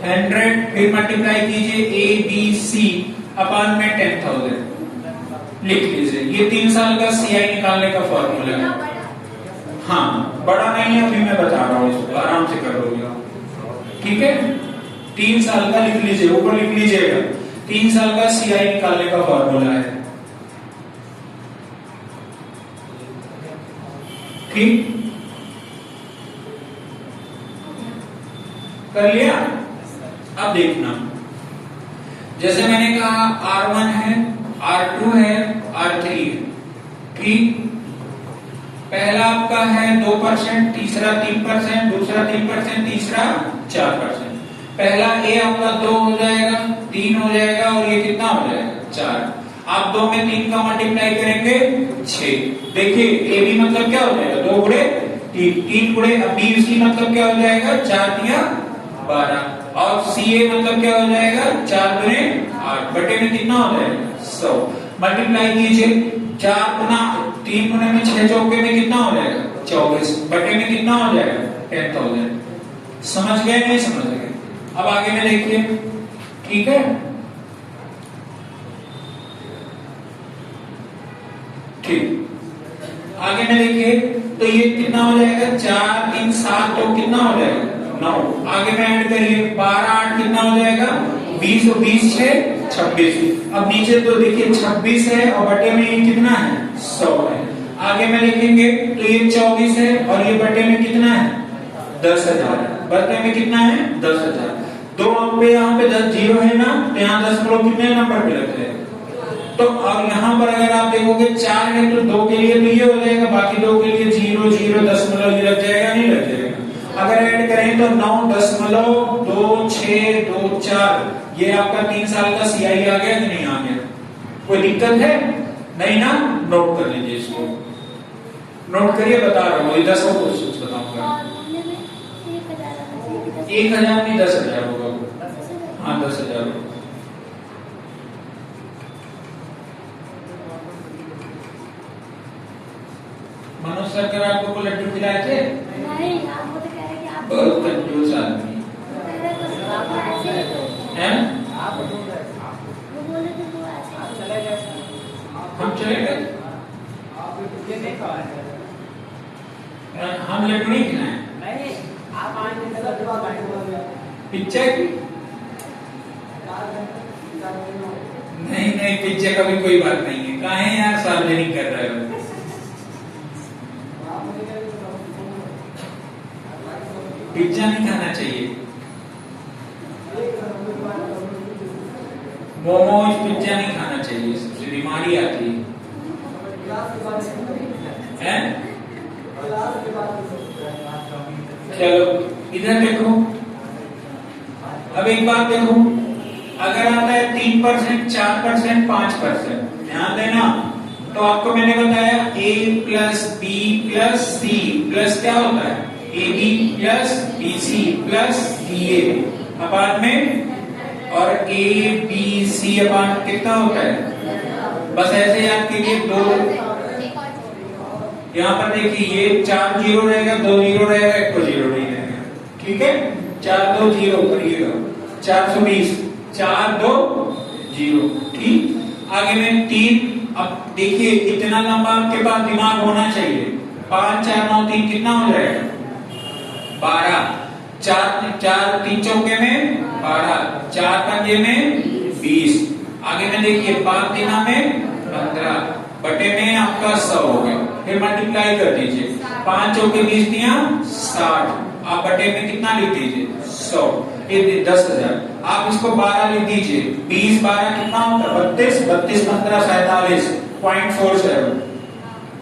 100, फिर मल्टीप्लाई कीजिए ए बी सी अपान में 10,000 लिख लीजिए। ये 3 साल का सीआई निकालने का फॉर्मूला है। हाँ, बड़ा नहीं है, अभी मैं बता रहा हूँ, इसको आराम से करोगे। ठीक है, 3 साल का लिख लीजिए, ऊपर लिख लीजिएगा। 3 साल का सीआई निकालने का फॉर्मूला है। ठीक, कर लिया? अब देखना, जैसे मैंने कहा R1 है, R2 है, R3 है। ठीक, पहला आपका है 2%, तीसरा 3%, दूसरा 3%, तीसरा 4%। पहला ए आपका 2 हो जाएगा, 3 हो जाएगा, और ये कितना हो जाएगा? 4। आप 2 में 3 का मल्टीप्लाई करेंगे 6। देखिए ए बी मतलब क्या हो जाएगा? 2 गुणे 3, 3 गुणे बी सी मतलब क्या हो जाएगा? 4 दिया 12, और सी ए मतलब क्या हो जाएगा? 4 गुणे 8 बटे में कितना हो जाएगा? 100। मल्टीप्लाई कीजिए, 4 गुना 3 गुने में 6 चौके में कितना हो जाएगा? 24 बटे में कितना हो जाएगा? 10,000। समझ गए नहीं समझ गए? अब आगे में देखिए, ठीक है। ठीक, आगे में देखिए, तो ये कितना हो जाएगा? 4 3 7, तो कितना हो जाएगा? 9। आगे में ऐड करिए, 12 8 कितना हो जाएगा? 20, और 20 6 26। अब नीचे तो देखिए 26 है, और बटे में ये कितना है? 100 है। आगे में लिखेंगे तो ये 24 है, और ये बटे में कितना है? 10,000। बटे में कितना है? 10,000। 2 अंक पे यहाँ पे 10 जीरो है ना, तो यहाँ 10 कितने नंबर पे लग जाएगा? तो अब यहाँ पर अगर आप देखोगे 4 है, तो 2 के लिए तो ये हो जाएगा, बाकी 2 के लिए 0 0 दशमलव ये लग जाएगा, नहीं लग जाएगा? अगर ऐड करें तो 9.26 2 4, ये आपका 3 साल का सीआई आ गया कि नहीं आ गया? कोई दिक्कत है? नहीं ना? नोट कर लीजिए, इसको नोट करिए, बता रहा हूँ, 10 क्वेश्चन बताऊंगा। 1,000 नहीं 10,000 होगा। हाँ, 10,000 होगा। प्रोफेसर करार को लड्डू खिलाए थे? नहीं, आप वो तो कह रहे कि आप बहुत कंजूस आदमी कह रहे तो आप ऐसे ही तो हैं। वो बोले थे वो ऐसे हम चले गए, हम लड्डू नहीं खिलाए। पिज्जा की नहीं नहीं, पिज्जा का भी कोई बात नहीं है। कहाँ है यार, सार्वजनिक कर रहे हो। पिज्जा नहीं खाना चाहिए, मोमोज पिज्जा नहीं खाना चाहिए, सबसे बीमारी आती है। चलो इधर देखो, अब एक बात देखो, अगर आता है 3%, 4%, 5%, ध्यान देना। तो आपको मैंने बताया a plus B plus C plus क्या होता है, A B plus B C plus B A apart में, और ए बी सी अपार्ट कितना होता है, बस ऐसे याद कीजिए। दो यहाँ पर देखिए, ये 4 जीरो रहेगा, 2 जीरो रहेगा, 1 को जीरो नहीं रहेगा, ठीक है। 4 2 जीरो करिएगा, 420, 4 2 जीरो, ठीक। आगे में 3, अब देखिए इतना लंबा आपके पास दिमाग होना चाहिए। 5 4 9 3 कितना हो जाएगा, 12, 4 4 3 चौके में 12, 4 पंजे में 20, आगे में देखिए 5 दिना में 15, बटे में आपका 100 हो गया। फिर मल्टीप्लाई कर दीजिए, 5 चौके 20 दिया 60, आप बटे में कितना लिख दीजिए 100, ये 10,000। आप इसको 12 लिख दीजिए, 20 12 कितना होता है 32, 32 15 47.47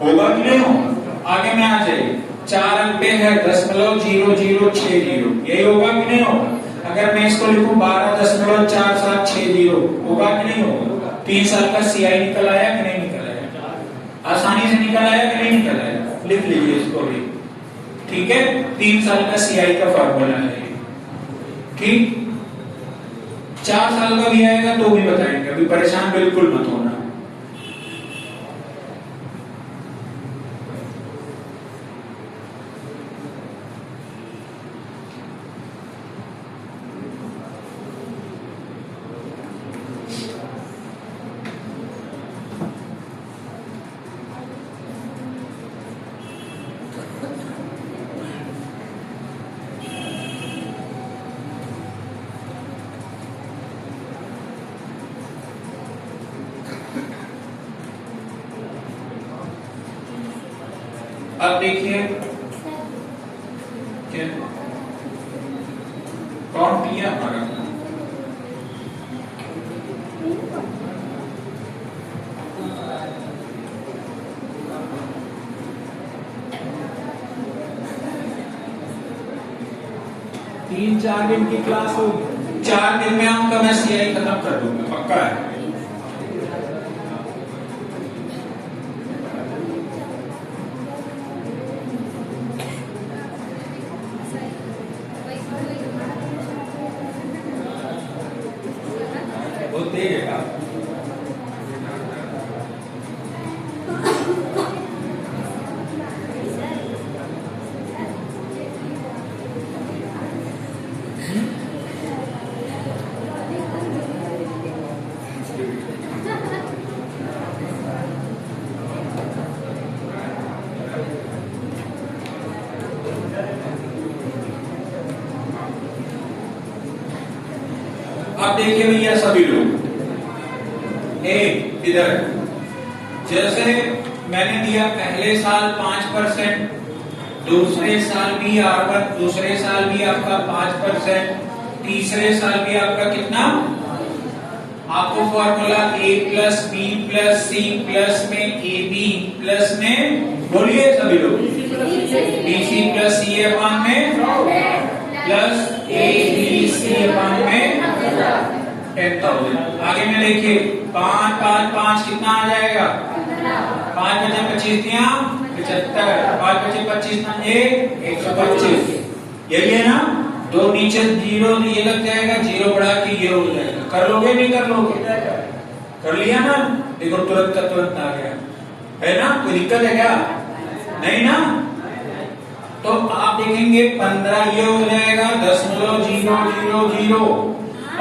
होगा कि नहीं होगा। आगे में आ जाइए, 4 अंक पे है 10.0060, यही होगा कि नहीं होगा। अगर मैं इसको लिखूं 12.4760, होगा कि नहीं होगा। 3 साल का सीआई निकल आया कि नहीं निकल आया, आसानी से निकल आया कि नहीं निकल आया, लिख लीजिए इसको भी, ठीक है। 3 साल का सीआई का फॉर्मूला है, ठीक। 4 साल का भी आएगा तो भी बताएंगे, अभी परेशान बिल्कुल मत होना। अब देखिए कौन किया हमारा, तीन 4 दिन की क्लास होगी, 4 दिन में आपका मैं सीआई खत्म कर दूंगा, पक्का है। बहुत तेज है का? अब देखिए भैया सभी लोग, एक इधर जैसे मैंने दिया पहले साल 5%, दूसरे साल भी दूसरे साल भी आपका 5%, तीसरे साल भी आपका कितना, आपको formula a plus B plus C plus में ए बी प्लस में, बोलिए सभी लोग, बी सी प्लस सी अपान में प्लस ए बी सी अपान में 10,000। आगे में देखिए 5 5 5 कितना आ जाएगा, 5 बचे 25 दिया 75, 5 बचे 25 ना 125, यही है ना। 2 नीचे जीरो ये लग जाएगा, जीरो बढ़ा के ये हो जाएगा। कर लोगे नहीं कर लोगे, कर लिया ना, देखो तुरंत का तुरंत आ गया, है ना, कोई दिक्कत है क्या, नहीं ना? तो आप देखेंगे 15 ये हो जाएगा 0.000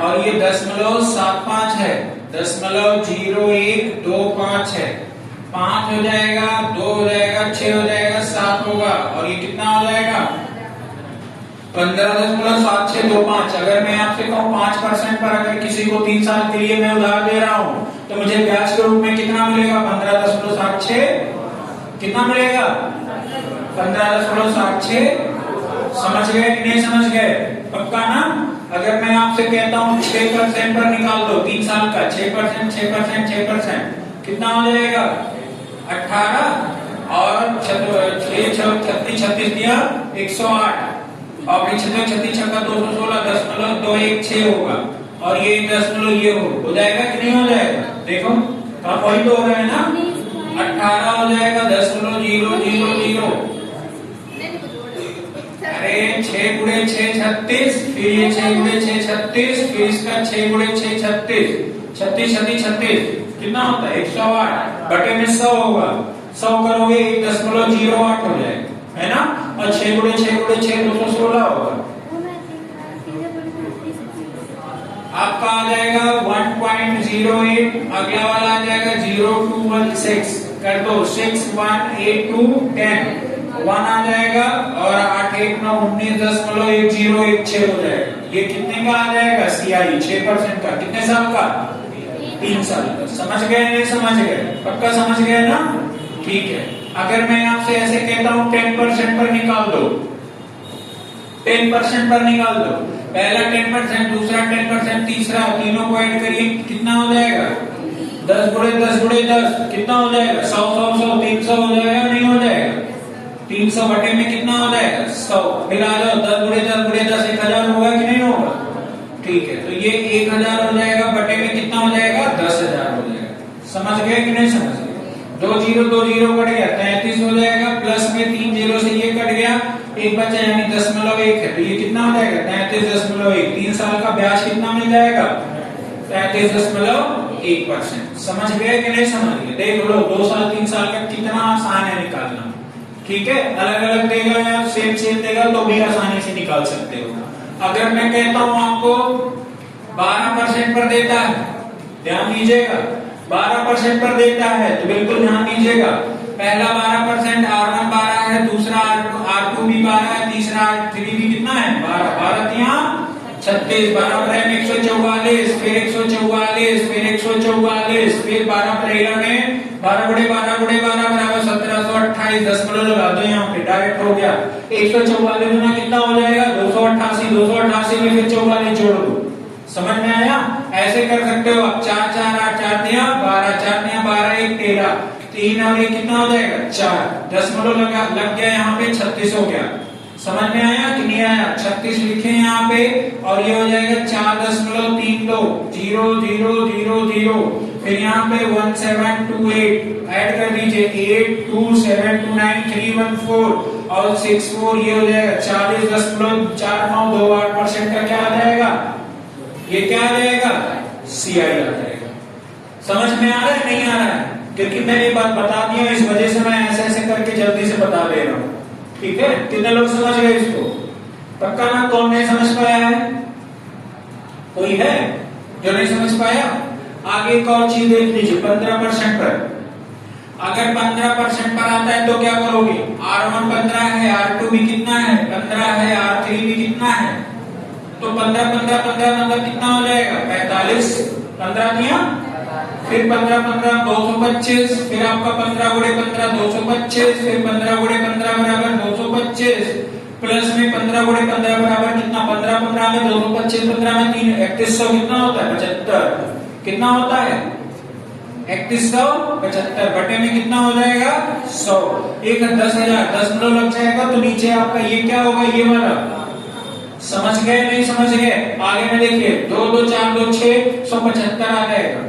और ये 0.75 है, 0.0125 है, 5 हो जाएगा, 2 हो जाएगा, 6 हो जाएगा, 7 होगा और ये कितना हो जाएगा 15.7625। अगर मैं आपसे कहूँ 5% पर अगर किसी को 3 साल के लिए मैं उधार दे रहा हूँ तो मुझे ब्याज के रूप में कितना मिलेगा 15.76, कितना मिलेगा 15.76। समझ गए कि नहीं समझ गए? पक्का ना? अगर मैं आपसे कहता हूँ 6% पर निकाल दो 3 साल का, 6%, 6%, 6%, कितना हो जाएगा 18 और 36 दिया 108 और 36 छक्का 216 10.216 होगा और ये 10 ये हो जाएगा कि नहीं हो जाएगा? देखो वही तो हो रहा है ना, 18 हो जाएगा 10.000। अरे 6 गुणे 6 36, फिर ये 6 गुणे 6 36, फिर इसका 6 गुणे 6 36, 36 कितना होता है 108 बटे में 100 होगा, 100 करोगे 1.08 हो जाएगा, है ना? और 6 गुणे 6 216 होगा। आपका आ जाएगा 1.08, अगला वाला आ जाएगा 0216, कर दो 6 1 8 2 10, 1 आ जाएगा और 8 1 9 19 10.1016 हो जाएगा। ये कितने का आ जाएगा सीआई 6% का, कितने साल का 3 साल का। समझ गए नहीं समझ गए? पक्का समझ गए ना? ठीक है। अगर मैं आपसे ऐसे कहता हूँ 10% पर निकाल दो, 10% पर निकाल दो, पहला 10%, दूसरा 10%, तीसरा, तीनों को ऐड करिए कितना हो जाएगा 10 गुणे 10 कितना हो जाएगा 100 300 हो जाएगा नहीं हो जाएगा? 300 बटे में कितना हो जाएगा 100, फिर आ जाओ 10 गुणे 10 1000 होगा कि नहीं होगा? ठीक है, तो ये 1000 हो जाएगा, बटे में कितना हो जाएगा 10,000 हो जाएगा। समझ गए कि नहीं समझ गए? 2 0 कट गया 33 हो जाएगा, प्लस में 3 0 से ये कट गया, एक बचा यानी 0.1 है, तो ये कितना हो जाएगा 33.1। 3 साल का ब्याज कितना मिल जाएगा 33.1%। समझ गए कि नहीं समझ गए? देख लो 2 साल 3 साल का कितना आसान है निकालना। ठीक है, अलग अलग देगा या सेम देगा तो भी आसानी से निकाल सकते हो। अगर मैं कहता हूं आपको 12% पर देता है, ध्यान दीजिएगा, 12% पर देता है तो बिल्कुल ध्यान दीजिएगा, पहला 12% R1 12 है, दूसरा R2 भी 12 है, तीसरा R3 भी कितना है 12 36, 12 पर 144, फिर 144, फिर 144, फिर 12 पर 11 12 गुणे 12 बराबर 1728। 10 लगा दो यहाँ पे, डायरेक्ट हो गया। 144 गुना कितना हो जाएगा 288 में फिर 44 जोड़ दो। समझ में आया? ऐसे कर सकते हो आप। 4 4 8 4 दिया 12, 4 दिया 12 1 13, 3 और ये कितना हो जाएगा 4। 10 लग गया यहाँ पे 36 हो गया। समझ में आया कि नहीं आया? 36 लिखे यहाँ पे और ये हो जाएगा 4.32 0 0 0 0, फिर यहाँ पे 1728 ऐड कर दीजिए 8 2 7 2 9 3 1 4 और 6 4, ये हो जाएगा 40.4928% का क्या आ जाएगा? ये क्या आ जाएगा? सीआई आ जाएगा। समझ में आ रहा है नहीं आ रहा है? क्योंकि मैंने ये बात बता दी है, इस वजह से मैं ऐसे ऐसे करके जल्दी से बता दे रहा हूँ। ठीक है, कितने लोग समझ गए इसको? पक्का ना? कौन नहीं समझ पाया है? कोई है जो नहीं समझ पाया? आगे एक और चीज देख लीजिए। 15% पर अगर 15% पर आता है तो क्या करोगे? R1 15 है, R2 भी कितना है 15 है, R3 भी कितना है, तो 15 मतलब कितना हो जाएगा 45। 15 दिया, फिर 15 225, फिर आपका 15 गुणे 15 225, फिर 15 गुणे 15 बराबर 225, प्लस में 15 गुणे 15 बराबर कितना 15 में 225, 15 में 3 3100 कितना होता है 75। कितना होता है 3175, बटे में कितना हो जाएगा 100। एक 10,000 10 लग जाएगा तो नीचे आपका ये क्या होगा ये वाला। समझ गए नहीं समझ गए? आगे में देखिए 2 2 4 2 6 175 आ जाएगा।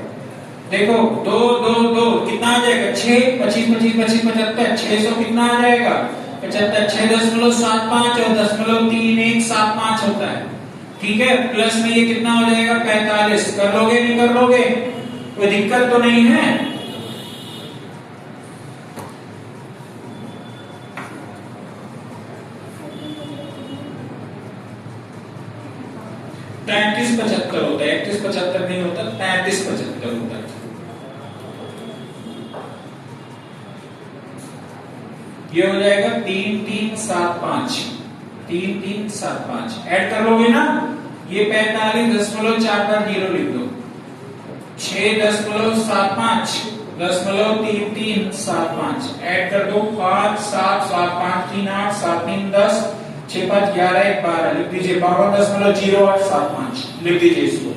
देखो 2 2 2 कितना आ जाएगा 6 25 25 25 75 600 कितना आ जाएगा 75। 6.75 और 0.3175 होता है। ठीक है, प्लस में ये कितना हो जाएगा 45। कर लोगे नहीं कर लोगे? कोई दिक्कत तो नहीं है? 3375 होता है, 3175 नहीं होता, 3375 होता है। ये हो जाएगा 3375, 3375 ऐड कर लोगे ना, ये 45.40 लिख दो, 6.75 .3375 ऐड कर दो, 5 7 7 5 3 8 7 3 10 6 5 11 1 12 लिख दीजिए, 52.0875 लिख दीजिए इसको,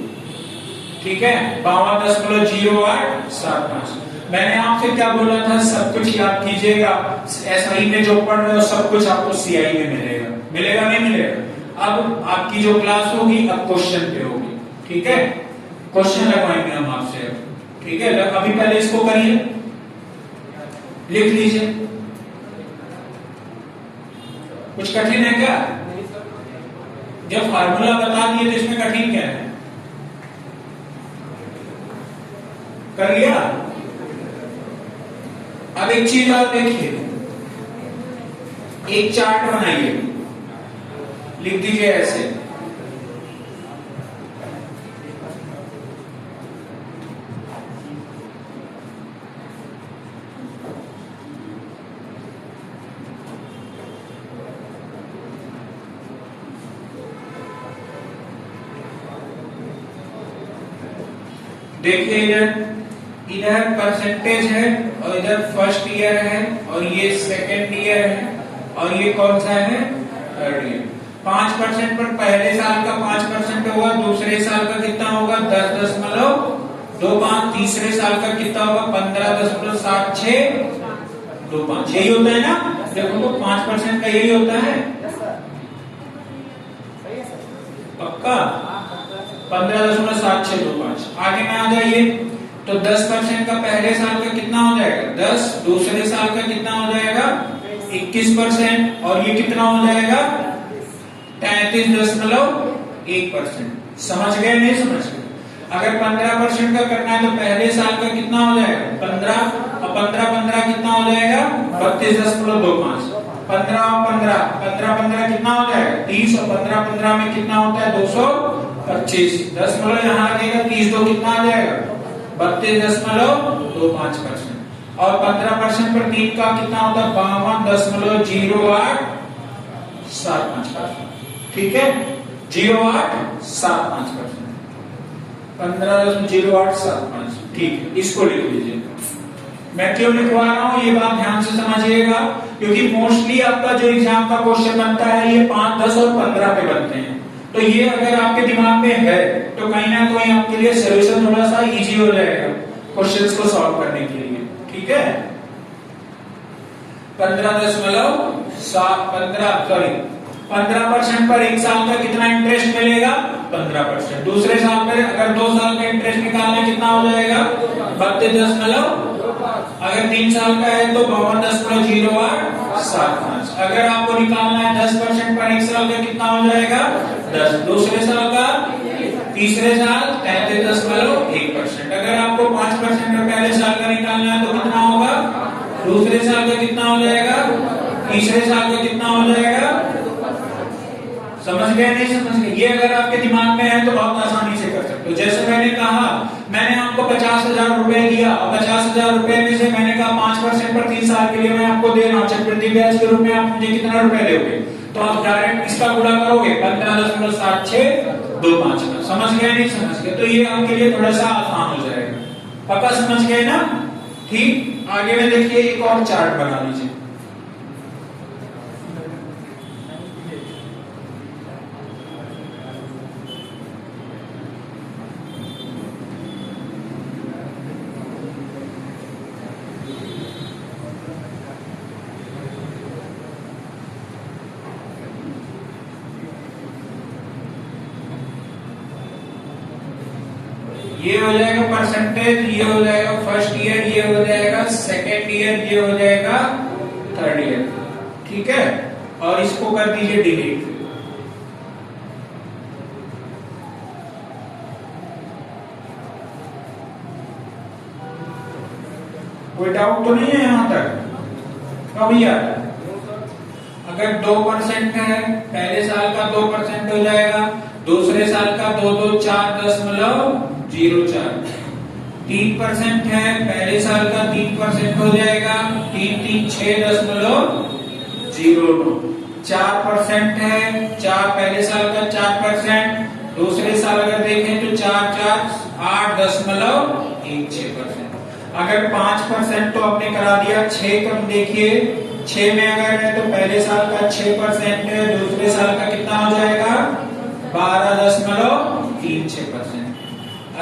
ठीक है, 52.0875। मैंने आपसे क्या बोला था, सब कुछ याद कीजिएगा, एसआई में जो पढ़ रहे हो सब कुछ आपको सीआई में मिलेगा, मिलेगा नहीं मिलेगा। अब आपकी जो क्लास होगी अब क्वेश्चन पे होगी, ठीक है, क्वेश्चन लगवाएंगे हम आपसे, ठीक है। अभी पहले इसको करिए, लिख लीजिए। कुछ कठिन है क्या? जब फार्मूला बता दिए तो इसमें कठिन क्या है? कर लिया? अब एक चीज और देखिए, एक चार्ट बनाइए, लिख दीजिए ऐसे, देखिए इधर परसेंटेज है और इधर फर्स्ट ईयर है और ये सेकेंड ईयर है और ये कौन सा है, थर्ड ईयर। 5% पर पहले साल का 5% होगा, दूसरे साल का कितना होगा 10.25, तीसरे साल का कितना होगा 15.7625, यही होता है ना। देखो तो 5% का यही होता है पक्का, 15.7625। आगे में आ जाइए तो 10% का पहले साल का कितना हो जाएगा 10, दूसरे साल का कितना हो जाएगा 21% और ये कितना हो जाएगा 33.1%। समझ गए नहीं समझ गए? अगर 15% का करना है तो पहले साल का कितना हो जाएगा 15 और 15 कितना हो जाएगा 32.25, 15 और 15 कितना हो जाएगा 30 और 15 में कितना होता है 225, 10 यहाँ लगेगा 30 दो कितना आ जाएगा 32.25% और 15% पर 3 का कितना होता है 52.0875%, ठीक है 0875%, 15.0875, ठीक है। इसको लिख लीजिए। मैं क्यों लिखवा रहा हूं ये बात ध्यान से समझिएगा, क्योंकि मोस्टली आपका जो एग्जाम का क्वेश्चन बनता है ये 5, 10 और 15 पे बनते हैं, तो ये अगर आपके दिमाग में है तो कहीं ना कहीं आपके लिए सोल्यूशन थोड़ा सा इजी हो जाएगा क्वेश्चंस को सॉल्व करने के लिए, ठीक है। 15% पर एक साल का कितना इंटरेस्ट मिलेगा 15%, दूसरे साल पर अगर 2 साल का इंटरेस्ट निकालना कितना हो जाएगा 32, अगर 3 साल का है तो 52.0875। अगर आपको निकालना है 10% पर एक साल का कितना हो जाएगा 10, दूसरे साल का, तीसरे साल 33.1%। अगर आपको 5% का पहले साल का निकालना है तो कितना होगा, दूसरे साल का कितना हो जाएगा, तीसरे साल का कितना हो जाएगा, समझ गए नहीं समझ गए? ये अगर आपके दिमाग में है तो बहुत आसानी से कर सकते हो। जैसे मैंने कहा, मैंने आपको 50,000 रुपए दिया और 50,000 रुपए में से मैंने कहा 5% पर 3 साल के लिए मैं आपको दे रहा हूँ, चक्रवृद्धि ब्याज के रूप में आप मुझे कितना रुपए दोगे, तो आप डायरेक्ट इसका गुणा करोगे 15.7625 का। समझ गए नहीं समझ गए? तो ये आपके लिए थोड़ा सा आसान हो जाएगा, पक्का समझ गए ना? ठीक, आगे में देखिए एक और चार्ट बना लीजिए। ये हो जाएगा परसेंटेज, ये हो जाएगा फर्स्ट ईयर, ये हो जाएगा सेकेंड ईयर, ये हो जाएगा थर्ड ईयर, ठीक है। और इसको कर दीजिए डिलीट। कोई डाउट तो नहीं है यहां तक? कभी यार अगर 2% है, पहले साल का 2% हो जाएगा, दूसरे साल का का 224.04, 3% है, पहले साल का 3% हो जाएगा 336.09, 4% है, 4 पहले साल का 4%, दूसरे साल अगर देखें तो 8.16%। अगर 5% तो आपने करा दिया, 6 कम देखिए, 6 में अगर है तो पहले साल का 6% है, दूसरे साल का कितना हो जाएगा 12.36%।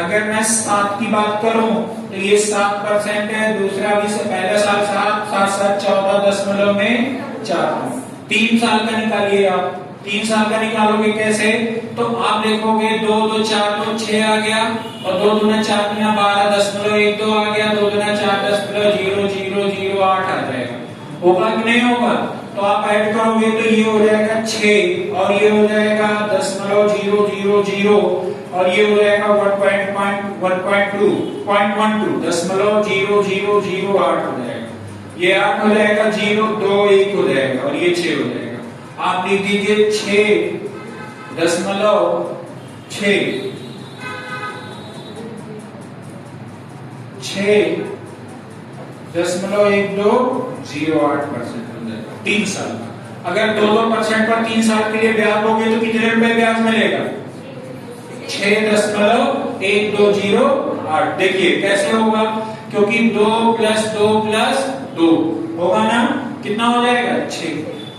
अगर मैं 7 की बात करूं तो ये 7% है, दूसरा भी से पहला साल 7, 7 7 14.4। 3 साल का निकालिए आप, 3 साल का निकालोगे कैसे, तो आप देखोगे 2 2 4 2 6 आ गया, और 2 दूना 4 दूना 12.12 आ गया, 2 दूना 4.0008 आ जाएगा। होगा कि नहीं होगा? तो आप ऐड करोगे तो ये हो जाएगा 6, और ये हो जाएगा 0.000, और ये हो जाएगा 1.12.00008 हो जाएगा। ये 8 हो जाएगा, 0 2 1 हो जाएगा, और ये 6 हो जाएगा। आप लिख दीजिए 6.1208% हो जाएगा 3 साल का। अगर 2% पर 3 साल के लिए ब्याज दोगे तो कितने रुपए ब्याज मिलेगा? 6.1208। देखिए कैसे होगा, क्योंकि 2 + 2 + 2 होगा ना, कितना हो जाएगा 6,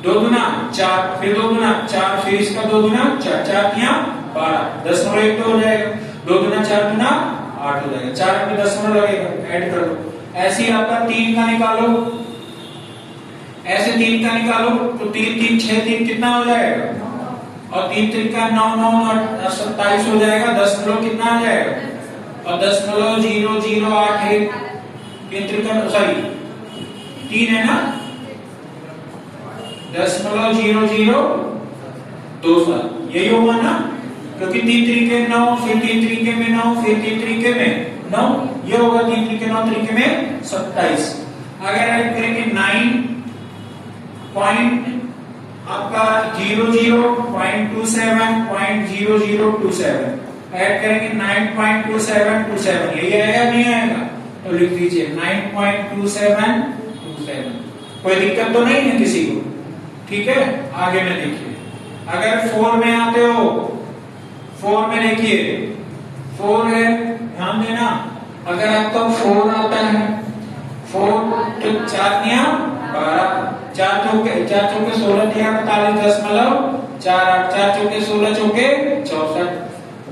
2 दूना 4, फिर 2 दूना 4, फिर इसका 2 दूना 4, 4 तिया 12, 10.1 हो जाएगा, 2 दूना 4 दूना 8 हो जाएगा, 4 में 10 लगेगा, ऐड कर दो। ऐसे ही आपका 3 का निकालो, ऐसे 3 का निकालो तो 3 3 6 3 कितना हो जाएगा, और 3 3 का 9 9 27 हो जाएगा, 10 कितना आ जाएगा, और 10.0081, 3 3 का सॉरी 3 है ना, 10.0027, यही होगा ना, क्योंकि 3 3 9, फिर 3 3 में 9, फिर 3 3 में 9, ये होगा 3 3 9 3 में 27। अगर ऐड करेंगे 9 पॉइंट आपका 00.27 ऐड करेंगे 9.2727, यही आएगा नहीं आएगा, तो लिख दीजिए 9.2727। कोई दिक्कत तो नहीं है किसी को? ठीक है, आगे में देखिए। अगर 4 में आते हो, 4 में देखिए 4 है, ध्यान देना, अगर आपका 4 आता है 4 तो 4 तिया 12, 4 चौके 16 तिया 45.48, 4 चौके 16 चौके 64,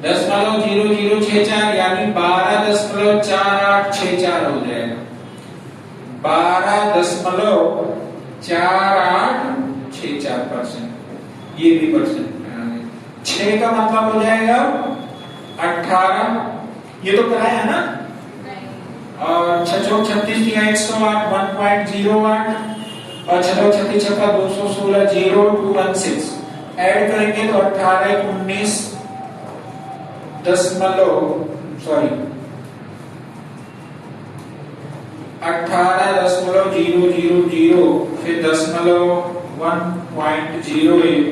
10.0064 यानी 12.4864 हो जाएगा, 12.4864%। ये भी परसेंट 6 का मतलब हो जाएगा 18, ये तो कराया ना, और 6 चौक 36 या 108 1.08, और 6 चौक 36 छक्का 216 0216 ऐड करेंगे तो 18 19 18.000 फिर 10.1.08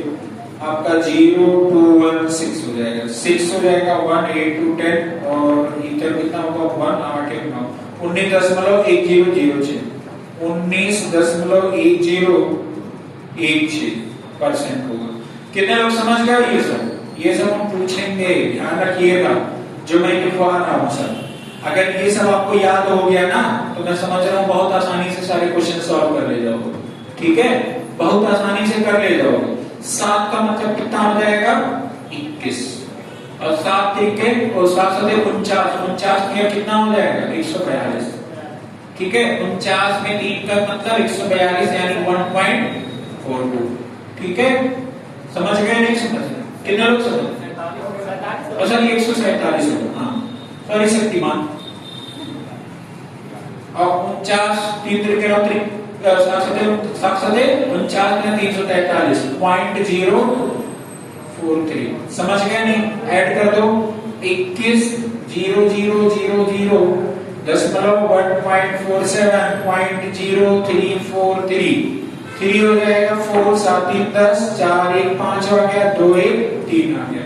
आपका 0216 हो जाएगा, 6 हो जाएगा 1 8 2 10, और इधर कितना होगा 1 8 1 9, 19.1006 19.1016% होगा। कितने लोग समझ गए ये सब हम पूछेंगे, ध्यान रखिएगा जो मैं लिखवा रहा हूं सर। अगर ये सब आपको याद हो गया ना तो मैं समझ रहा हूँ बहुत आसानी से सारे क्वेश्चन सॉल्व कर ले जाओगे, ठीक है, बहुत आसानी से कर ले जाओगे। 7 का मतलब कितना हो जाएगा 21, और 7 के और 7 7 49 में कितना हो जाएगा 142, ठीक है, 49 में 3 का मतलब 142 यानी 1.42, ठीक है, समझ गए नहीं समझ गए? कितने लोग समझ? और सर 147 हो, हाँ सॉरी शक्तिमान, और 49 3 3 और 3 7 49 में 343.043, समझ गए नहीं? ऐड कर दो 21.0000 10.147.0343, 3 हो जाएगा 4 7 3 10 4 1 5 आ गया, 2 1 3 आ गया,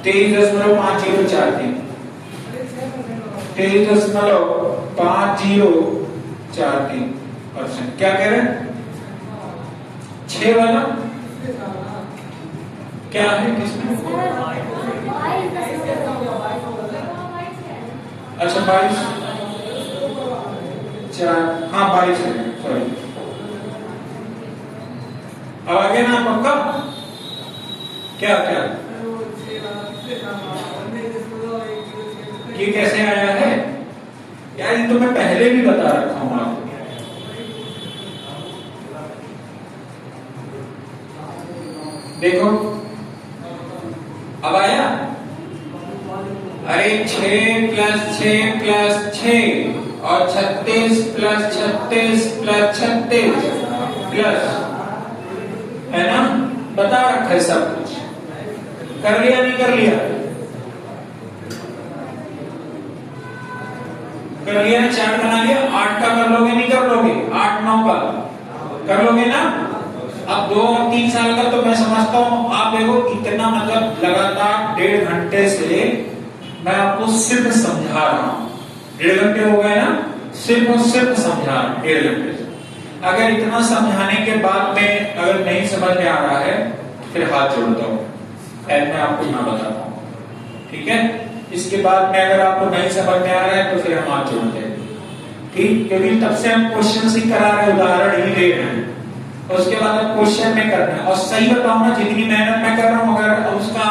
23.5043 23.5043%। क्या कह रहे हैं? 6 वाला क्या है किसमें? अच्छा 22, 4, हाँ 22 है, सॉरी। अब आगे ना पक्का क्या क्या ये कैसे आया है यार? ये तो मैं पहले भी बता रखा हूं आपको। देखो अब आया। अरे 6 + 6 + 6 और 36 + 36 + 36 प्लस, है ना? बता रखा है सब कुछ। कर लिया नहीं कर लिया? कर लिया ना? चार्ट बना लिया। 8 का कर लोगे नहीं कर लोगे? 8 9 का कर लोगे ना? अब 2 और 3 साल का तो मैं समझता हूं आप देखो इतना मतलब लगातार 1.5 घंटे से मैं आपको सिर्फ समझा रहा हूं। 1.5 घंटे हो गए ना? सिर्फ और सिर्फ समझा रहा हूं 1.5 घंटे से। अगर इतना समझाने के बाद में अगर नहीं समझ में आ रहा है फिर हाथ जोड़ता हूं, मैं आपको ना बताता हूं, ठीक है? इसके बाद में अगर आपको नहीं समझ में आ रहा है तो फिर हम हाथ जोड़ते हैं, ठीक? क्योंकि तब से हम क्वेश्चन ही करा रहे, उदाहरण ही दे रहे हैं। उसके बाद अब क्वेश्चन में करना है। और सही बताऊं ना, जितनी मेहनत मैं कर रहा हूं अगर उसका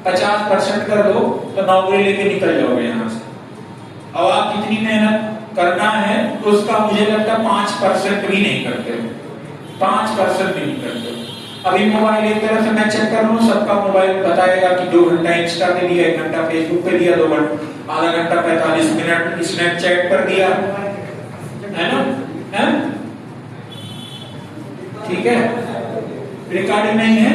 50% कर दो तो नौकरी लेके निकल जाओगे यहाँ से। और आप जितनी मेहनत करना है तो उसका मुझे लगता है 5% भी नहीं करते हो, 5% भी नहीं करते हो। अभी मोबाइल एक तरह से मैं चेक कर लूं, सबका मोबाइल बताएगा कि 2 घंटा इंस्टा पे दिया, 1 घंटा फेसबुक पे दिया, 2 घंटा आधा घंटा 45 मिनट स्नैपचैट पर दिया, है ना? है ठीक है? रिकॉर्डिंग नहीं है